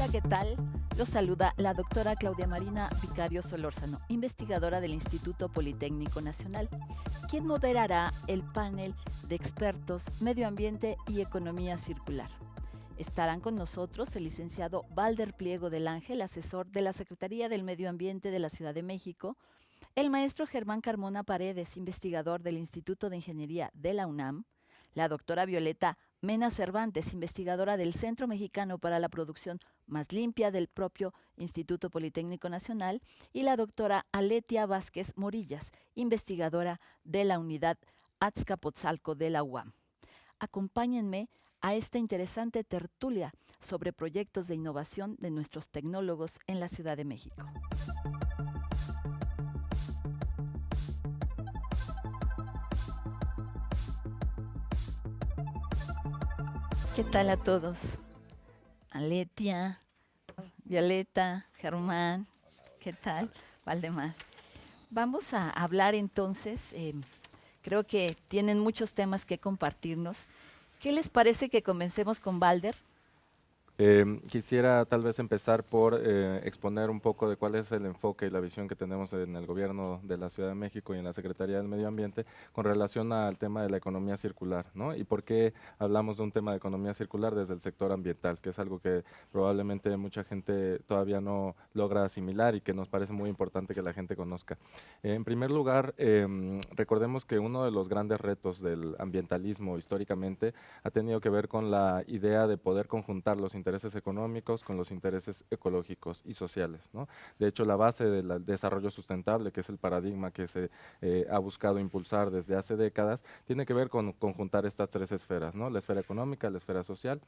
Hola, ¿qué tal? Los saluda la doctora Claudia Marina Vicario Solórzano, investigadora del Instituto Politécnico Nacional, quien moderará el panel de expertos Medio Ambiente y Economía Circular. Estarán con nosotros el licenciado Valder Pliego del Ángel, asesor de la Secretaría del Medio Ambiente de la Ciudad de México, el maestro Germán Carmona Paredes, investigador del Instituto de Ingeniería de la UNAM, la doctora Violeta Mena Cervantes, investigadora del Centro Mexicano para la Producción Más Limpia del propio Instituto Politécnico Nacional, y la doctora Aletia Vázquez Morillas, investigadora de la Unidad Azcapotzalco de la UAM. Acompáñenme a esta interesante tertulia sobre proyectos de innovación de nuestros tecnólogos en la Ciudad de México. ¿Qué tal a todos? Aletia, Violeta, Germán, ¿qué tal? Valdemar. Vamos a hablar entonces, creo que tienen muchos temas que compartirnos. ¿Qué les parece que comencemos con Valder? Quisiera tal vez empezar por exponer un poco de cuál es el enfoque y la visión que tenemos en el gobierno de la Ciudad de México y en la Secretaría del Medio Ambiente con relación al tema de la economía circular, ¿no? Y por qué hablamos de un tema de economía circular desde el sector ambiental, que es algo que probablemente mucha gente todavía no logra asimilar y que nos parece muy importante que la gente conozca. En primer lugar, recordemos que uno de los grandes retos del ambientalismo históricamente ha tenido que ver con la idea de poder conjuntar los intereses económicos con los intereses ecológicos y sociales, ¿no? De hecho, la base del desarrollo sustentable, que es el paradigma que se ha buscado impulsar desde hace décadas, tiene que ver con conjuntar estas tres esferas, ¿no? La esfera económica, la esfera social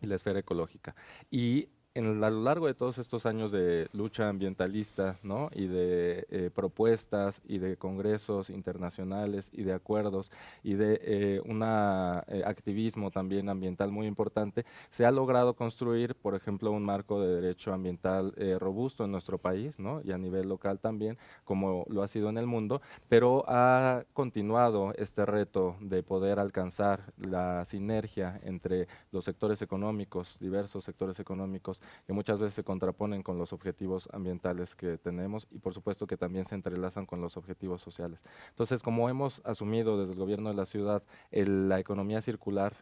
y la esfera ecológica. Y a lo largo de todos estos años de lucha ambientalista, ¿no? Y de propuestas y de congresos internacionales y de acuerdos y de un activismo también ambiental muy importante, se ha logrado construir, por ejemplo, un marco de derecho ambiental robusto en nuestro país, ¿no? Y a nivel local también, como lo ha sido en el mundo, pero ha continuado este reto de poder alcanzar la sinergia entre los sectores económicos, diversos sectores económicos, que muchas veces se contraponen con los objetivos ambientales que tenemos y por supuesto que también se entrelazan con los objetivos sociales. Entonces, como hemos asumido desde el gobierno de la ciudad la economía circular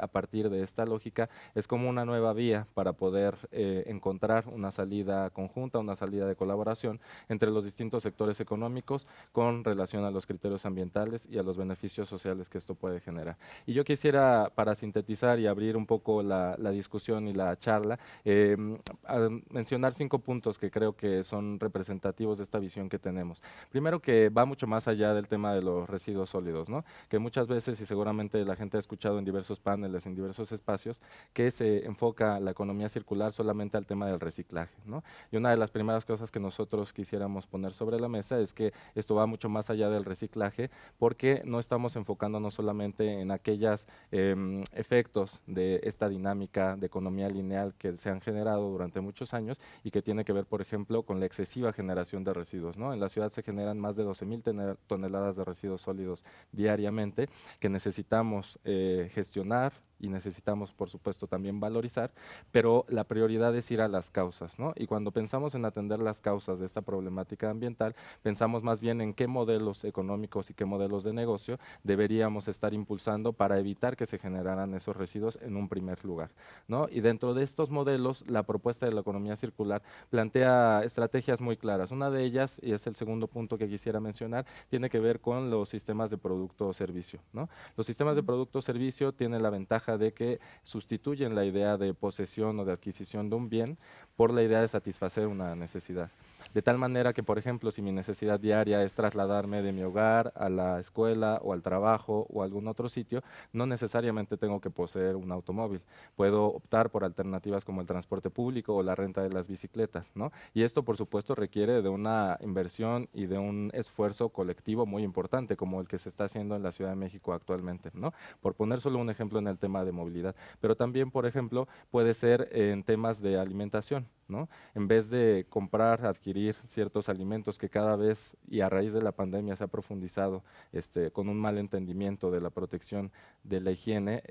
a partir de esta lógica, es como una nueva vía para poder encontrar una salida conjunta, una salida de colaboración entre los distintos sectores económicos con relación a los criterios ambientales y a los beneficios sociales que esto puede generar. Y yo quisiera, para sintetizar y abrir un poco la discusión y la charla, mencionar 5 puntos que creo que son representativos de esta visión que tenemos. Primero, que va mucho más allá del tema de los residuos sólidos, ¿no? Que muchas veces, y seguramente la gente ha escuchado en diversos paneles, en diversos espacios, que se enfoca la economía circular solamente al tema del reciclaje, ¿no? Y una de las primeras cosas que nosotros quisiéramos poner sobre la mesa es que esto va mucho más allá del reciclaje, porque no estamos enfocándonos solamente en aquellos efectos de esta dinámica de economía lineal que se han generado durante muchos años y que tiene que ver, por ejemplo, con la excesiva generación de residuos, ¿no? En la ciudad se generan más de 12,000 toneladas de residuos sólidos diariamente que necesitamos gestionar y necesitamos, por supuesto, también valorizar, pero la prioridad es ir a las causas, ¿no? Y cuando pensamos en atender las causas de esta problemática ambiental, pensamos más bien en qué modelos económicos y qué modelos de negocio deberíamos estar impulsando para evitar que se generaran esos residuos en un primer lugar, ¿no? Y dentro de estos modelos, la propuesta de la economía circular plantea estrategias muy claras. Una de ellas, y es el segundo punto que quisiera mencionar, tiene que ver con los sistemas de producto o servicio, ¿no? Los sistemas de producto o servicio tienen la ventaja de que sustituyen la idea de posesión o de adquisición de un bien por la idea de satisfacer una necesidad. De tal manera que, por ejemplo, si mi necesidad diaria es trasladarme de mi hogar a la escuela o al trabajo o a algún otro sitio, no necesariamente tengo que poseer un automóvil. Puedo optar por alternativas como el transporte público o la renta de las bicicletas, ¿no? Y esto, por supuesto, requiere de una inversión y de un esfuerzo colectivo muy importante, como el que se está haciendo en la Ciudad de México actualmente, ¿no? Por poner solo un ejemplo en el tema de movilidad, pero también, por ejemplo, puede ser en temas de alimentación, ¿no? En vez de comprar, adquirir ciertos alimentos que cada vez, y a raíz de la pandemia se ha profundizado con un mal entendimiento de la protección de la higiene,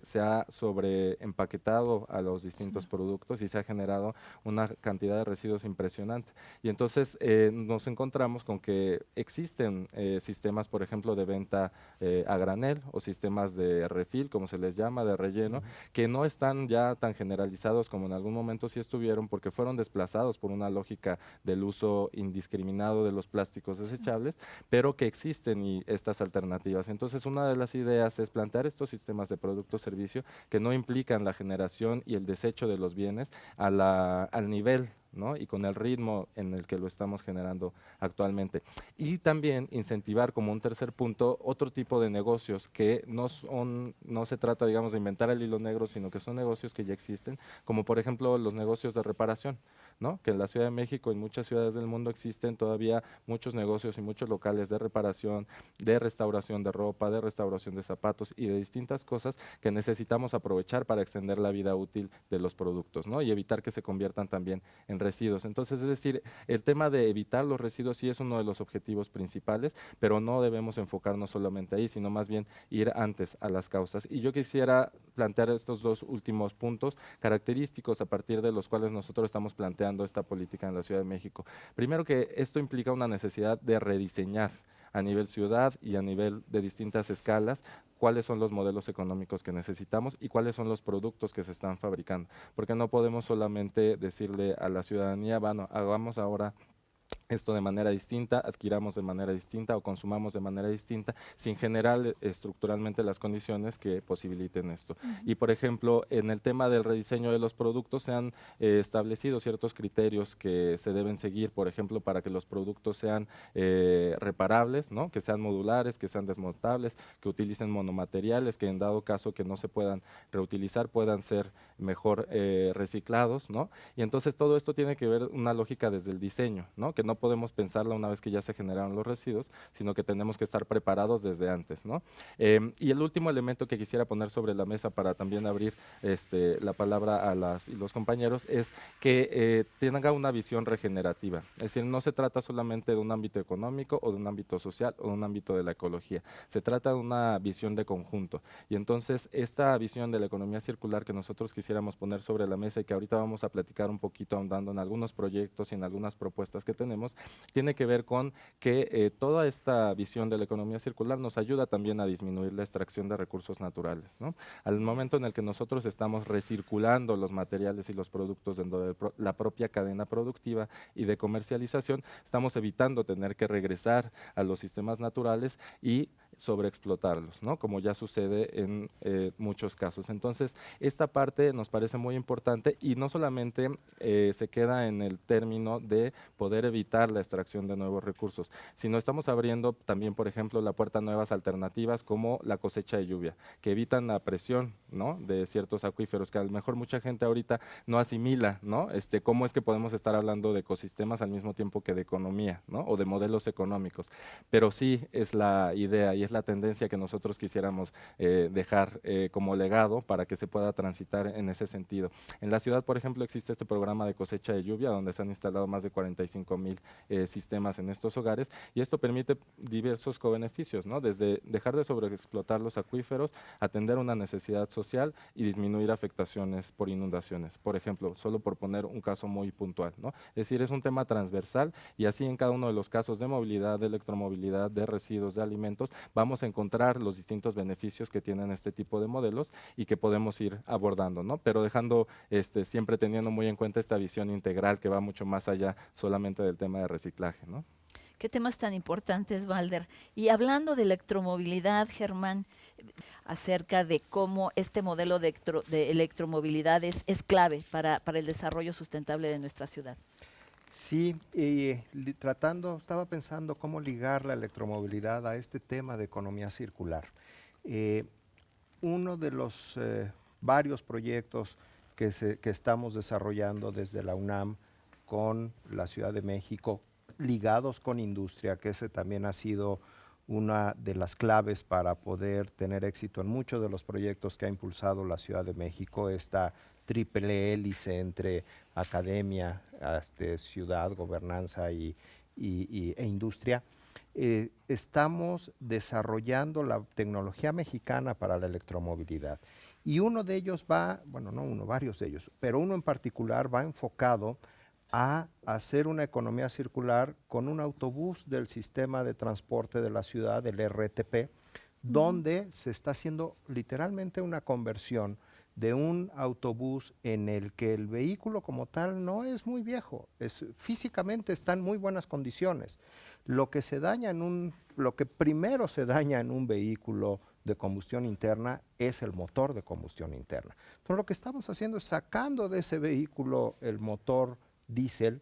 se ha sobreempaquetado a los distintos productos y se ha generado una cantidad de residuos impresionante. Y entonces nos encontramos con que existen sistemas, por ejemplo, de venta a granel o sistemas de refill, como se les llama, de relleno, que no están ya tan generalizados como en algún momento sí estuvieron, porque fueron desplazados por una lógica del uso indiscriminado de los plásticos desechables, pero que existen y estas alternativas. Entonces, una de las ideas es plantear estos sistemas de producto-servicio que no implican la generación y el desecho de los bienes al nivel, ¿no? Y con el ritmo en el que lo estamos generando actualmente. Y también incentivar como un tercer punto otro tipo de negocios que no se trata, digamos, de inventar el hilo negro, sino que son negocios que ya existen, como por ejemplo los negocios de reparación, ¿no? Que en la Ciudad de México y en muchas ciudades del mundo existen todavía muchos negocios y muchos locales de reparación, de restauración de ropa, de restauración de zapatos y de distintas cosas que necesitamos aprovechar para extender la vida útil de los productos, ¿no? Y evitar que se conviertan también en residuos. Entonces, es decir, el tema de evitar los residuos sí es uno de los objetivos principales, pero no debemos enfocarnos solamente ahí, sino más bien ir antes a las causas. Y yo quisiera plantear estos dos últimos puntos característicos a partir de los cuales nosotros estamos planteando esta política en la Ciudad de México. Primero, que esto implica una necesidad de rediseñar a nivel ciudad y a nivel de distintas escalas, cuáles son los modelos económicos que necesitamos y cuáles son los productos que se están fabricando, porque no podemos solamente decirle a la ciudadanía, bueno, hagamos ahora esto de manera distinta, adquiramos de manera distinta o consumamos de manera distinta, sin generar estructuralmente las condiciones que posibiliten esto. Y por ejemplo, en el tema del rediseño de los productos se han establecido ciertos criterios que se deben seguir, por ejemplo, para que los productos sean reparables, ¿no? Que sean modulares, que sean desmontables, que utilicen monomateriales, que en dado caso que no se puedan reutilizar, puedan ser mejor reciclados, ¿no? Y entonces todo esto tiene que ver una lógica desde el diseño, ¿no? Que no podemos pensarla una vez que ya se generaron los residuos, sino que tenemos que estar preparados desde antes, ¿no? Y el último elemento que quisiera poner sobre la mesa para también abrir la palabra a las y los compañeros es que tenga una visión regenerativa. Es decir, no se trata solamente de un ámbito económico o de un ámbito social o de un ámbito de la ecología. Se trata de una visión de conjunto. Y entonces, esta visión de la economía circular que nosotros quisiéramos poner sobre la mesa y que ahorita vamos a platicar un poquito ahondando en algunos proyectos y en algunas propuestas que tenemos, tiene que ver con que toda esta visión de la economía circular nos ayuda también a disminuir la extracción de recursos naturales, ¿no? Al momento en el que nosotros estamos recirculando los materiales y los productos dentro de la propia cadena productiva y de comercialización, estamos evitando tener que regresar a los sistemas naturales y sobreexplotarlos, ¿no? Como ya sucede en muchos casos. Entonces, esta parte nos parece muy importante y no solamente se queda en el término de poder evitar la extracción de nuevos recursos, sino estamos abriendo también, por ejemplo, la puerta a nuevas alternativas como la cosecha de lluvia, que evitan la presión, ¿no? De ciertos acuíferos, que a lo mejor mucha gente ahorita no asimila, ¿no? Cómo es que podemos estar hablando de ecosistemas al mismo tiempo que de economía, ¿no? O de modelos económicos, pero sí es la idea y es la tendencia que nosotros quisiéramos dejar como legado para que se pueda transitar en ese sentido. En la ciudad, por ejemplo, existe este programa de cosecha de lluvia donde se han instalado más de 45,000 sistemas en estos hogares y esto permite diversos cobeneficios, ¿no? Desde dejar de sobreexplotar los acuíferos, atender una necesidad social y disminuir afectaciones por inundaciones, por ejemplo, solo por poner un caso muy puntual, ¿no? Es decir, es un tema transversal y así en cada uno de los casos de movilidad, de electromovilidad, de residuos, de alimentos, vamos a encontrar los distintos beneficios que tienen este tipo de modelos y que podemos ir abordando, ¿no? Pero dejando siempre teniendo muy en cuenta esta visión integral que va mucho más allá solamente del tema de reciclaje, ¿no? Qué temas tan importantes, Valder. Y hablando de electromovilidad, Germán, acerca de cómo este modelo de electromovilidad es clave para el desarrollo sustentable de nuestra ciudad. Sí, estaba pensando cómo ligar la electromovilidad a este tema de economía circular. Uno de los varios proyectos que estamos desarrollando desde la UNAM con la Ciudad de México, ligados con industria, que ese también ha sido una de las claves para poder tener éxito en muchos de los proyectos que ha impulsado la Ciudad de México, esta triple hélice entre academia, ciudad, gobernanza e industria. Estamos desarrollando la tecnología mexicana para la electromovilidad. Y uno de ellos va, bueno, no uno, varios de ellos, pero uno en particular va enfocado a hacer una economía circular con un autobús del sistema de transporte de la ciudad, del RTP, donde se está haciendo literalmente una conversión de un autobús en el que el vehículo como tal no es muy viejo, físicamente está en muy buenas condiciones. Lo que primero se daña en un vehículo de combustión interna es el motor de combustión interna. Entonces lo que estamos haciendo es sacando de ese vehículo el motor diésel,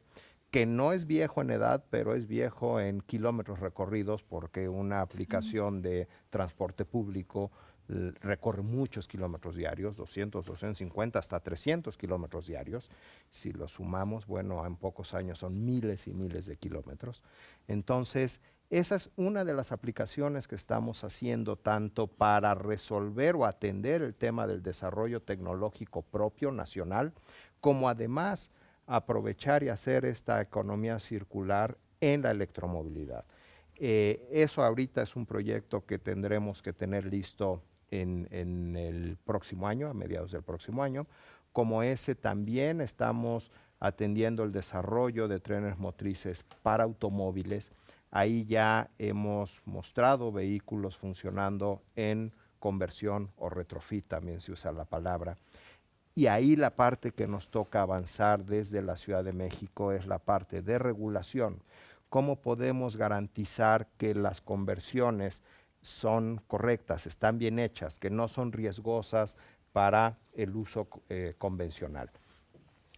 que no es viejo en edad, pero es viejo en kilómetros recorridos, porque una aplicación de transporte público recorre muchos kilómetros diarios, 200, 250, hasta 300 kilómetros diarios. Si lo sumamos, bueno, en pocos años son miles y miles de kilómetros. Entonces, esa es una de las aplicaciones que estamos haciendo tanto para resolver o atender el tema del desarrollo tecnológico propio nacional, como además aprovechar y hacer esta economía circular en la electromovilidad. Eso ahorita es un proyecto que tendremos que tener listo en el próximo año, a mediados del próximo año. Como ese también estamos atendiendo el desarrollo de trenes motrices para automóviles. Ahí ya hemos mostrado vehículos funcionando en conversión o retrofit, también se usa la palabra. Y ahí la parte que nos toca avanzar desde la Ciudad de México es la parte de regulación. ¿Cómo podemos garantizar que las conversiones son correctas, están bien hechas, que no son riesgosas para el uso convencional?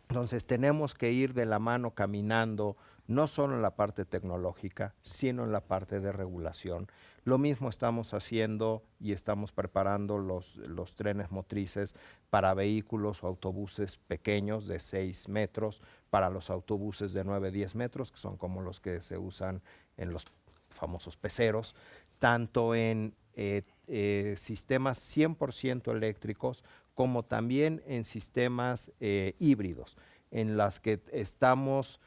Entonces tenemos que ir de la mano caminando, no solo en la parte tecnológica, sino en la parte de regulación. Lo mismo estamos haciendo y estamos preparando los trenes motrices para vehículos o autobuses pequeños de 6 metros, para los autobuses de 9, 10 metros, que son como los que se usan en los famosos peceros, tanto en sistemas 100% eléctricos, como también en sistemas híbridos, en las que estamos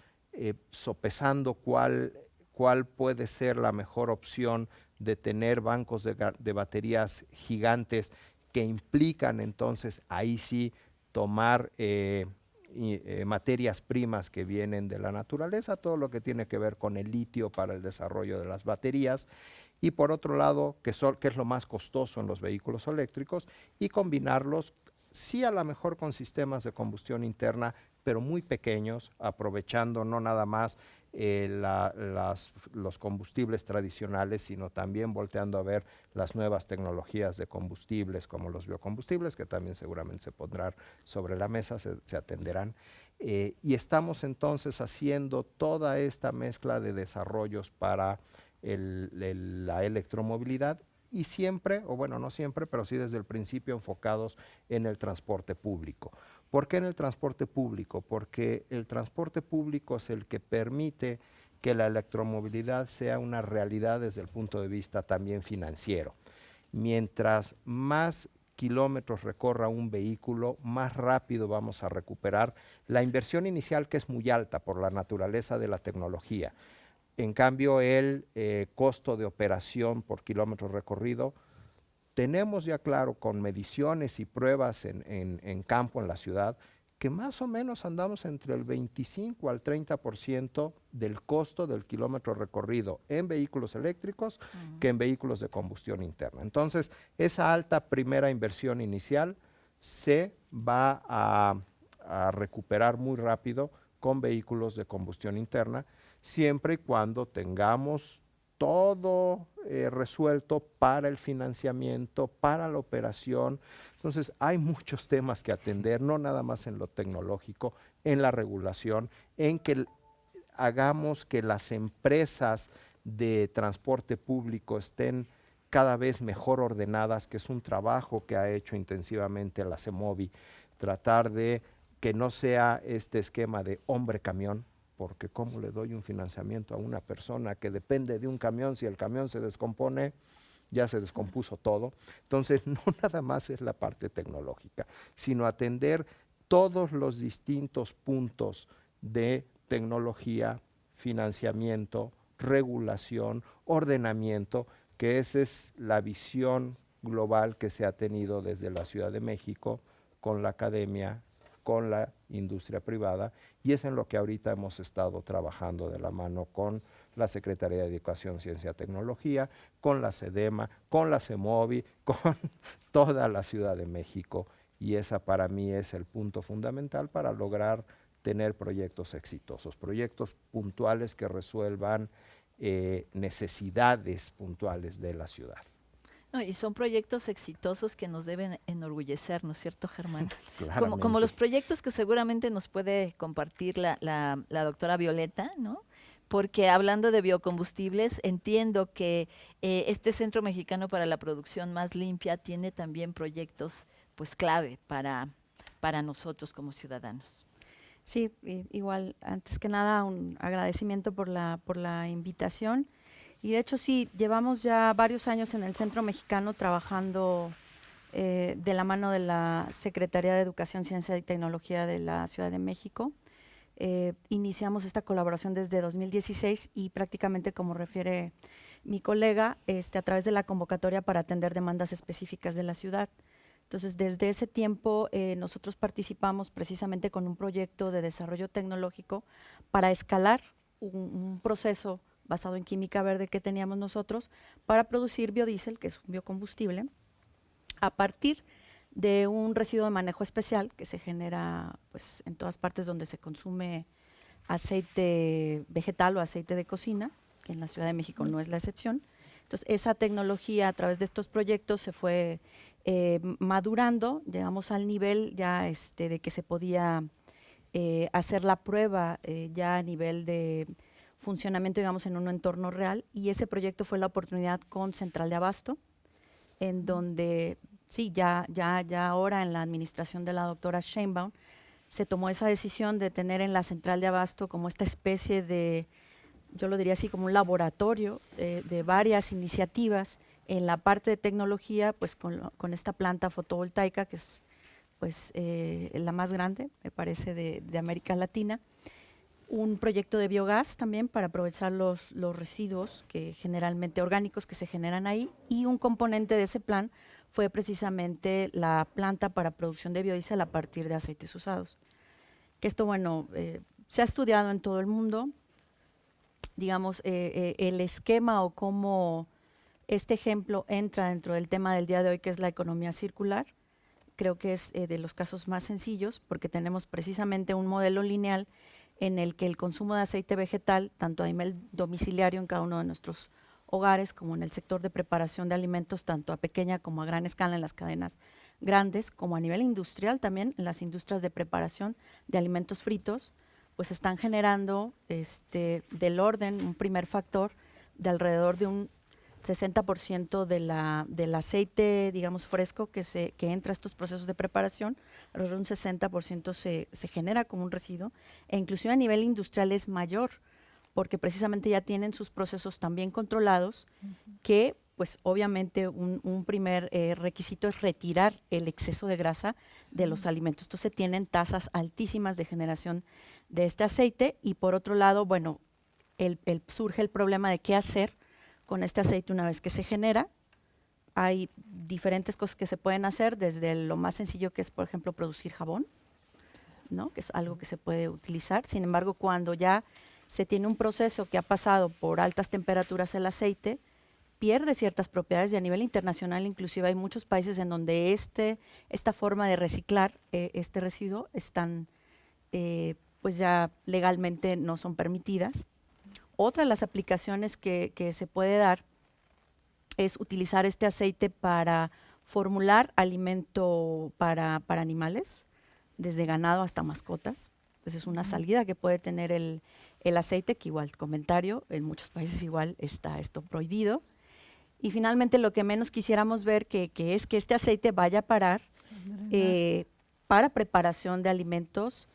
sopesando cuál puede ser la mejor opción de tener bancos de baterías gigantes, que implican entonces ahí sí tomar materias primas que vienen de la naturaleza, todo lo que tiene que ver con el litio para el desarrollo de las baterías, y por otro lado, que es lo más costoso en los vehículos eléctricos, y combinarlos sí a lo mejor con sistemas de combustión interna, pero muy pequeños, aprovechando no nada más los combustibles tradicionales, sino también volteando a ver las nuevas tecnologías de combustibles, como los biocombustibles, que también seguramente se pondrán sobre la mesa, se atenderán. Y estamos entonces haciendo toda esta mezcla de desarrollos para la electromovilidad, y siempre, o bueno, no siempre, pero sí desde el principio enfocados en el transporte público. ¿Por qué en el transporte público? Porque el transporte público es el que permite que la electromovilidad sea una realidad desde el punto de vista también financiero. Mientras más kilómetros recorra un vehículo, más rápido vamos a recuperar la inversión inicial, que es muy alta por la naturaleza de la tecnología. En cambio, el costo de operación por kilómetro recorrido, tenemos ya claro con mediciones y pruebas en campo en la ciudad, que más o menos andamos entre el 25 al 30% del costo del kilómetro recorrido en vehículos eléctricos que en vehículos de combustión interna. Entonces, esa alta primera inversión inicial se va a recuperar muy rápido con vehículos de combustión interna, siempre y cuando tengamos todo resuelto para el financiamiento, para la operación. Entonces, hay muchos temas que atender, no nada más en lo tecnológico, en la regulación, en que hagamos que las empresas de transporte público estén cada vez mejor ordenadas, que es un trabajo que ha hecho intensivamente la CEMOVI, tratar de que no sea este esquema de hombre-camión, porque ¿cómo le doy un financiamiento a una persona que depende de un camión? Si el camión se descompone, ya se descompuso todo. Entonces, no nada más es la parte tecnológica, sino atender todos los distintos puntos de tecnología, financiamiento, regulación, ordenamiento, que esa es la visión global que se ha tenido desde la Ciudad de México con la academia, con la industria privada, y es en lo que ahorita hemos estado trabajando de la mano con la Secretaría de Educación, Ciencia y Tecnología, con la SEDEMA, con la CEMOVI, con toda la Ciudad de México, y esa para mí es el punto fundamental para lograr tener proyectos exitosos, proyectos puntuales que resuelvan necesidades puntuales de la ciudad. No, y son proyectos exitosos que nos deben enorgullecer, ¿no es cierto, Germán? Como Claramente. los proyectos que seguramente nos puede compartir la doctora Violeta, ¿no? Porque hablando de biocombustibles, entiendo que este Centro Mexicano para la Producción Más Limpia tiene también proyectos pues clave para nosotros como ciudadanos. Sí, igual, antes que nada, un agradecimiento por la invitación. Y de hecho sí, llevamos ya varios años en el Centro Mexicano trabajando de la mano de la Secretaría de Educación, Ciencia y Tecnología de la Ciudad de México. Iniciamos esta colaboración desde 2016 y prácticamente, como refiere mi colega, a través de la convocatoria para atender demandas específicas de la ciudad. Entonces, desde ese tiempo nosotros participamos precisamente con un proyecto de desarrollo tecnológico para escalar un proceso basado en química verde que teníamos nosotros para producir biodiesel, que es un biocombustible, a partir de un residuo de manejo especial que se genera pues, en todas partes donde se consume aceite vegetal o aceite de cocina, que en la Ciudad de México no es la excepción. Entonces, esa tecnología a través de estos proyectos se fue madurando, llegamos al nivel ya de que se podía hacer la prueba ya a nivel de funcionamiento, digamos, en un entorno real, y ese proyecto fue la oportunidad con Central de Abasto, en donde, sí, ya ahora en la administración de la doctora Sheinbaum, se tomó esa decisión de tener en la Central de Abasto como esta especie de, yo lo diría así, como un laboratorio de varias iniciativas en la parte de tecnología, pues con esta planta fotovoltaica, que es pues la más grande, me parece, de América Latina. Un proyecto de biogás también para aprovechar los residuos que generalmente orgánicos que se generan ahí, y un componente de ese plan fue precisamente la planta para producción de biodiesel a partir de aceites usados. Que esto, bueno, se ha estudiado en todo el mundo, digamos, el esquema o cómo este ejemplo entra dentro del tema del día de hoy, que es la economía circular. Creo que es de los casos más sencillos, porque tenemos precisamente un modelo lineal en el que el consumo de aceite vegetal, tanto a nivel domiciliario en cada uno de nuestros hogares, como en el sector de preparación de alimentos, tanto a pequeña como a gran escala en las cadenas grandes, como a nivel industrial también, en las industrias de preparación de alimentos fritos, pues están generando del orden, un primer factor, de alrededor de un 60% del aceite, digamos, fresco que entra a estos procesos de preparación, alrededor de un 60% se genera como un residuo, e inclusive a nivel industrial es mayor, porque precisamente ya tienen sus procesos tan bien controlados que, pues obviamente, un primer requisito es retirar el exceso de grasa de los alimentos. Entonces tienen tasas altísimas de generación de este aceite, y por otro lado, bueno, surge el problema de qué hacer con este aceite una vez que se genera. Hay diferentes cosas que se pueden hacer, desde lo más sencillo, que es, por ejemplo, producir jabón, ¿no? Que es algo que se puede utilizar. Sin embargo, cuando ya se tiene un proceso que ha pasado por altas temperaturas el aceite, pierde ciertas propiedades, y a nivel internacional inclusive hay muchos países en donde esta forma de reciclar este residuo están, pues ya legalmente no son permitidas. Otra de las aplicaciones que se puede dar es utilizar este aceite para formular alimento para animales, desde ganado hasta mascotas. Esa es una salida que puede tener el aceite, que igual, comentario, en muchos países igual está esto prohibido. Y finalmente, lo que menos quisiéramos ver que es que este aceite vaya a parar para preparación de alimentos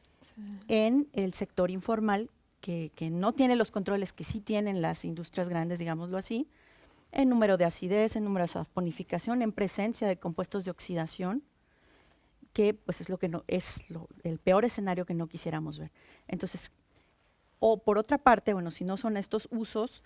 en el sector informal, que no tiene los controles que sí tienen las industrias grandes, digámoslo así, en número de acidez, en número de saponificación, en presencia de compuestos de oxidación, que pues es el peor escenario que no quisiéramos ver. Entonces, o por otra parte, bueno, si no son estos usos,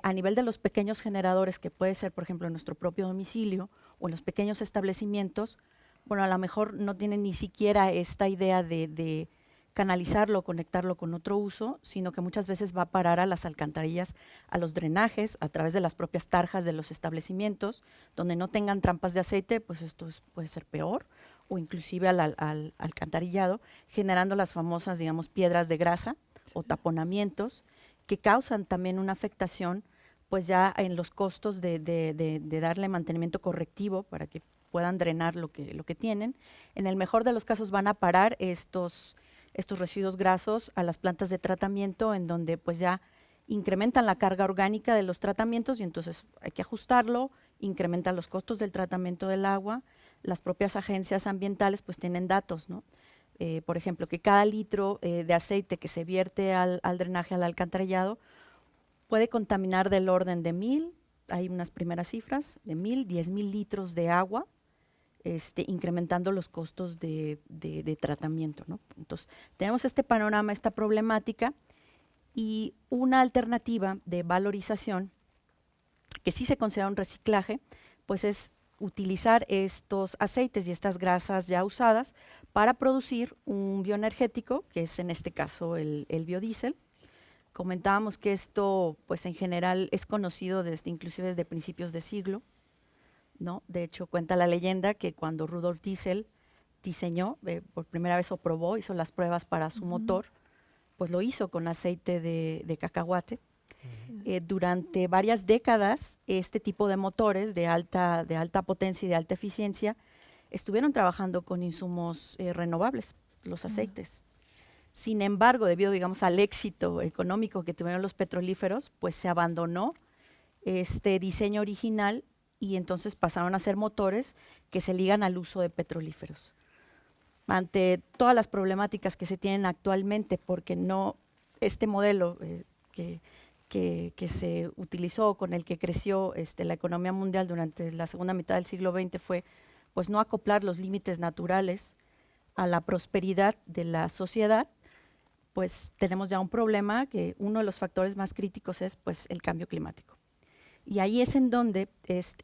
a nivel de los pequeños generadores, que puede ser, por ejemplo, en nuestro propio domicilio o en los pequeños establecimientos, bueno, a lo mejor no tienen ni siquiera esta idea de canalizarlo, conectarlo con otro uso, sino que muchas veces va a parar a las alcantarillas, a los drenajes, a través de las propias tarjas de los establecimientos, donde no tengan trampas de aceite, pues esto puede ser peor, o inclusive al alcantarillado, generando las famosas, digamos, piedras de grasa o taponamientos, que causan también una afectación, pues ya en los costos de darle mantenimiento correctivo para que puedan drenar lo que tienen. En el mejor de los casos van a parar estos residuos grasos a las plantas de tratamiento, en donde pues ya incrementan la carga orgánica de los tratamientos y entonces hay que ajustarlo, incrementan los costos del tratamiento del agua. Las propias agencias ambientales pues tienen datos, ¿no? Por ejemplo, que cada litro de aceite que se vierte al drenaje, al alcantarillado, puede contaminar del orden de 1000, hay unas primeras cifras, de 10,000 litros de agua, incrementando los costos de tratamiento, ¿no? Entonces, tenemos este panorama, esta problemática, y una alternativa de valorización, que sí se considera un reciclaje, pues es utilizar estos aceites y estas grasas ya usadas para producir un bioenergético, que es en este caso el biodiesel. Comentábamos que esto, pues en general, es conocido inclusive desde principios de siglo, ¿no? De hecho, cuenta la leyenda que cuando Rudolf Diesel diseñó, por primera vez o probó, hizo las pruebas para su motor, pues lo hizo con aceite de cacahuate. Durante varias décadas, este tipo de motores de alta potencia y de alta eficiencia estuvieron trabajando con insumos renovables, los aceites. Sin embargo, debido, digamos, al éxito económico que tuvieron los petrolíferos, pues se abandonó este diseño original y entonces pasaron a ser motores que se ligan al uso de petrolíferos. Ante todas las problemáticas que se tienen actualmente, porque este modelo que se utilizó, con el que creció la economía mundial durante la segunda mitad del siglo XX, fue pues no acoplar los límites naturales a la prosperidad de la sociedad, pues tenemos ya un problema, que uno de los factores más críticos es pues el cambio climático. Y ahí es en donde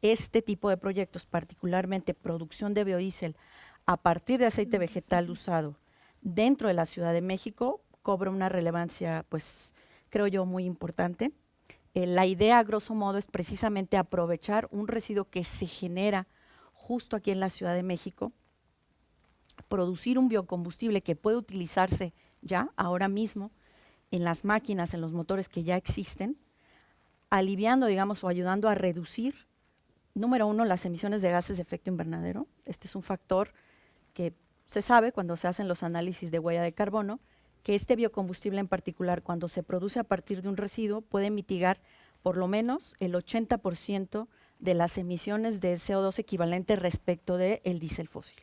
este tipo de proyectos, particularmente producción de biodiesel a partir de aceite vegetal usado dentro de la Ciudad de México, cobra una relevancia, pues creo yo, muy importante. La idea, a grosso modo, es precisamente aprovechar un residuo que se genera justo aquí en la Ciudad de México, producir un biocombustible que puede utilizarse ya, ahora mismo, en las máquinas, en los motores que ya existen, aliviando, digamos, o ayudando a reducir, número uno, las emisiones de gases de efecto invernadero. Este es un factor que se sabe cuando se hacen los análisis de huella de carbono, que este biocombustible en particular, cuando se produce a partir de un residuo, puede mitigar por lo menos el 80% de las emisiones de CO2 equivalente respecto del diésel fósil.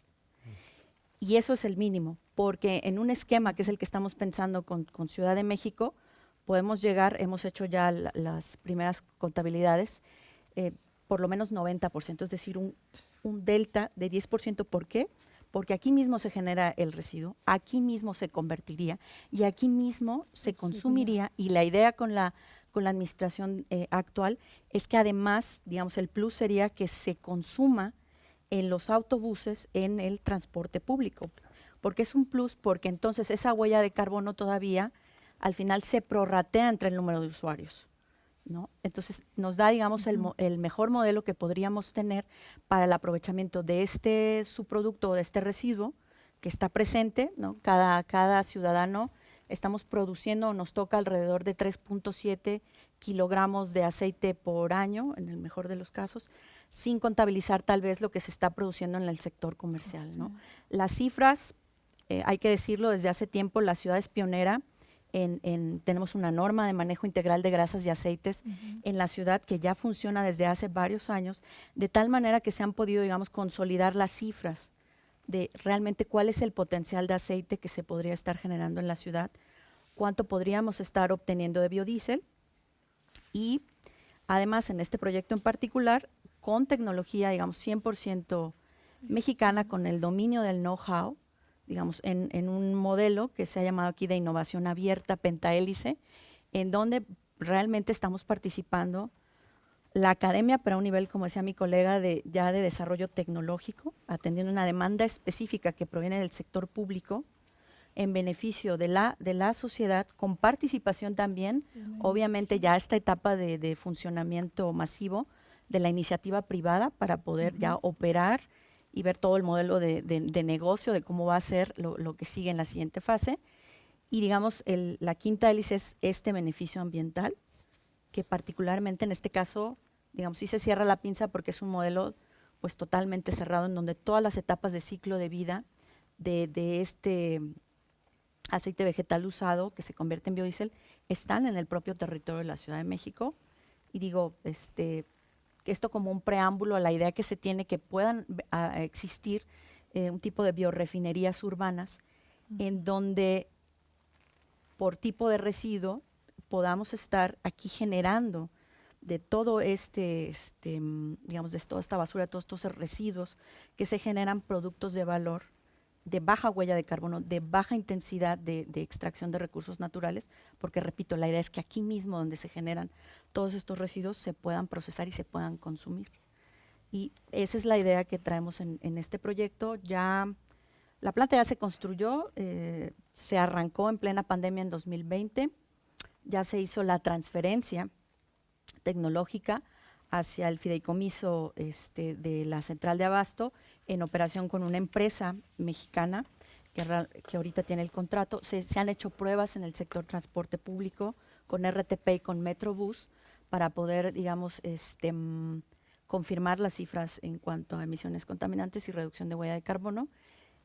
Y eso es el mínimo, porque en un esquema que es el que estamos pensando con Ciudad de México, podemos llegar, hemos hecho ya las primeras contabilidades, por lo menos 90%, es decir, un delta de 10%. ¿Por qué? Porque aquí mismo se genera el residuo, aquí mismo se convertiría y aquí mismo se consumiría. Y la idea con la administración actual es que además, digamos, el plus sería que se consuma en los autobuses, en el transporte público. Porque es un plus, porque entonces esa huella de carbono todavía al final se prorratea entre el número de usuarios, ¿no? Entonces nos da, digamos, el mejor modelo que podríamos tener para el aprovechamiento de este subproducto o de este residuo que está presente, ¿no? Cada ciudadano estamos produciendo, nos toca alrededor de 3.7 kilogramos de aceite por año, en el mejor de los casos, sin contabilizar tal vez lo que se está produciendo en el sector comercial, ¿no? Las cifras, hay que decirlo, desde hace tiempo la ciudad es pionera. Tenemos una norma de manejo integral de grasas y aceites en la ciudad que ya funciona desde hace varios años, de tal manera que se han podido, digamos, consolidar las cifras de realmente cuál es el potencial de aceite que se podría estar generando en la ciudad. cuánto podríamos estar obteniendo de biodiesel y además en este proyecto en particular con tecnología, digamos, 100% mexicana, con el dominio del know-how, digamos, en un modelo que se ha llamado aquí de innovación abierta, pentahélice, en donde realmente estamos participando la academia, pero a un nivel, como decía mi colega, ya de desarrollo tecnológico, atendiendo una demanda específica que proviene del sector público, en beneficio de la sociedad, con participación también, obviamente ya esta etapa de funcionamiento masivo de la iniciativa privada para poder ya operar y ver todo el modelo de negocio, de cómo va a ser lo que sigue en la siguiente fase. Y digamos, la quinta hélice es este beneficio ambiental, que particularmente en este caso, digamos, sí se cierra la pinza porque es un modelo pues totalmente cerrado en donde todas las etapas de ciclo de vida de este aceite vegetal usado que se convierte en biodiesel están en el propio territorio de la Ciudad de México. Y digo, esto como un preámbulo a la idea que se tiene que puedan existir un tipo de biorefinerías urbanas en donde por tipo de residuo podamos estar aquí generando de todo digamos, de toda esta basura, de todos estos residuos que se generan productos de valor, de baja huella de carbono, de baja intensidad de extracción de recursos naturales, porque repito, la idea es que aquí mismo donde se generan todos estos residuos se puedan procesar y se puedan consumir. Y esa es la idea que traemos en este proyecto. Ya la planta ya se construyó, se arrancó en plena pandemia en 2020, ya se hizo la transferencia tecnológica hacia el fideicomiso de la central de abasto en operación con una empresa mexicana que ahorita tiene el contrato. Se han hecho pruebas en el sector transporte público con RTP y con Metrobús para poder, digamos, confirmar las cifras en cuanto a emisiones contaminantes y reducción de huella de carbono.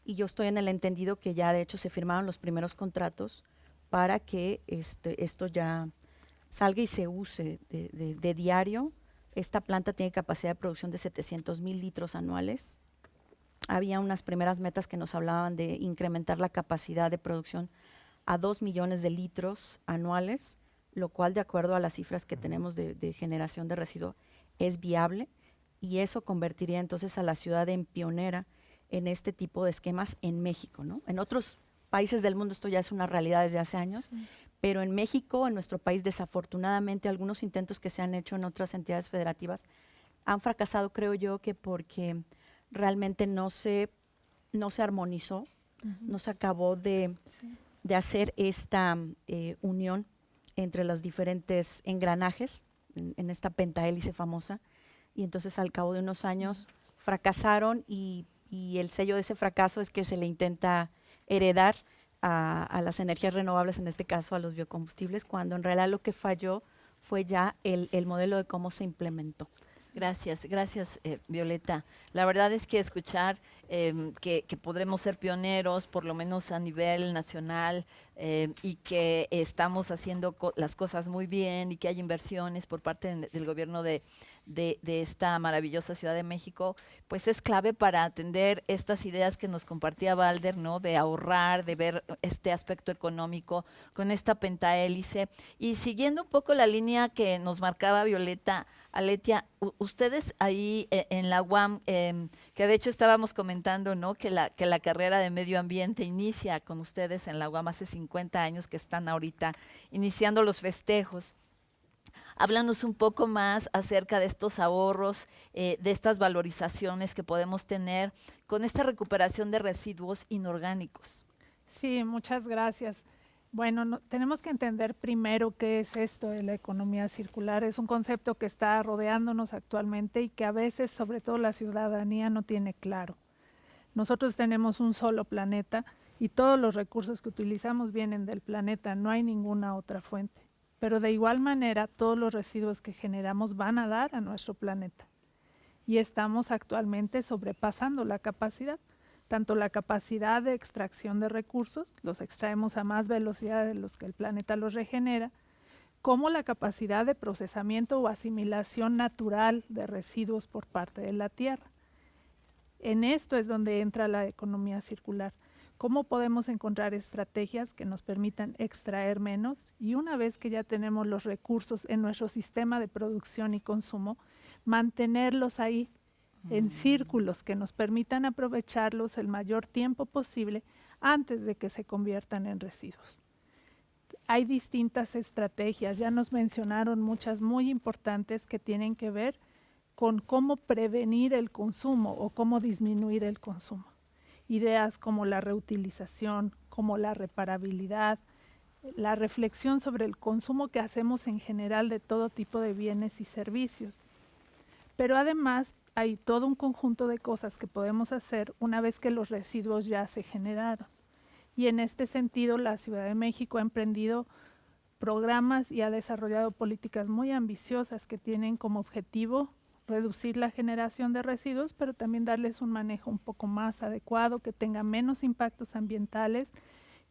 Y yo estoy en el entendido que ya de hecho se firmaron los primeros contratos para que esto ya salga y se use de diario. Esta planta tiene capacidad de producción de 700,000 litros anuales. Había unas primeras metas que nos hablaban de incrementar la capacidad de producción a 2 millones de litros anuales, lo cual de acuerdo a las cifras que tenemos de generación de residuo es viable, y eso convertiría entonces a la ciudad en pionera en este tipo de esquemas en México, ¿no? En otros países del mundo esto ya es una realidad desde hace años, pero en México, en nuestro país, desafortunadamente, algunos intentos que se han hecho en otras entidades federativas han fracasado, creo yo, que porque realmente no se armonizó, no se acabó de hacer esta unión entre los diferentes engranajes en esta pentahélice famosa, y entonces al cabo de unos años fracasaron, y el sello de ese fracaso es que se le intenta heredar a las energías renovables, en este caso a los biocombustibles, cuando en realidad lo que falló fue ya el modelo de cómo se implementó. Gracias, Violeta. La verdad es que escuchar que podremos ser pioneros, por lo menos a nivel nacional, y que estamos haciendo las cosas muy bien y que hay inversiones por parte del gobierno de esta maravillosa Ciudad de México, pues es clave para atender estas ideas que nos compartía Valder, ¿no? De ahorrar, de ver este aspecto económico con esta pentahélice. Y siguiendo un poco la línea que nos marcaba Violeta, Aletia, ustedes ahí en la UAM, que de hecho estábamos comentando, ¿no? Que la carrera de medio ambiente inicia con ustedes en la UAM hace 50 años, que están ahorita iniciando los festejos. Háblanos un poco más acerca de estos ahorros, de estas valorizaciones que podemos tener con esta recuperación de residuos inorgánicos. Sí, muchas gracias. Bueno, tenemos que entender primero qué es esto de la economía circular. Es un concepto que está rodeándonos actualmente y que a veces, sobre todo la ciudadanía, no tiene claro. Nosotros tenemos un solo planeta y todos los recursos que utilizamos vienen del planeta, no hay ninguna otra fuente. Pero de igual manera, todos los residuos que generamos van a dar a nuestro planeta. Y estamos actualmente sobrepasando la capacidad. Tanto la capacidad de extracción de recursos, los extraemos a más velocidad de los que el planeta los regenera, como la capacidad de procesamiento o asimilación natural de residuos por parte de la Tierra. En esto es donde entra la economía circular. ¿Cómo podemos encontrar estrategias que nos permitan extraer menos? Y una vez que ya tenemos los recursos en nuestro sistema de producción y consumo, mantenerlos ahí en círculos que nos permitan aprovecharlos el mayor tiempo posible antes de que se conviertan en residuos. Hay distintas estrategias, ya nos mencionaron muchas muy importantes que tienen que ver con cómo prevenir el consumo o cómo disminuir el consumo. Ideas como la reutilización, como la reparabilidad, la reflexión sobre el consumo que hacemos en general de todo tipo de bienes y servicios. Pero además hay todo un conjunto de cosas que podemos hacer una vez que los residuos ya se generaron. Y en este sentido, la Ciudad de México ha emprendido programas y ha desarrollado políticas muy ambiciosas que tienen como objetivo reducir la generación de residuos, pero también darles un manejo un poco más adecuado, que tenga menos impactos ambientales,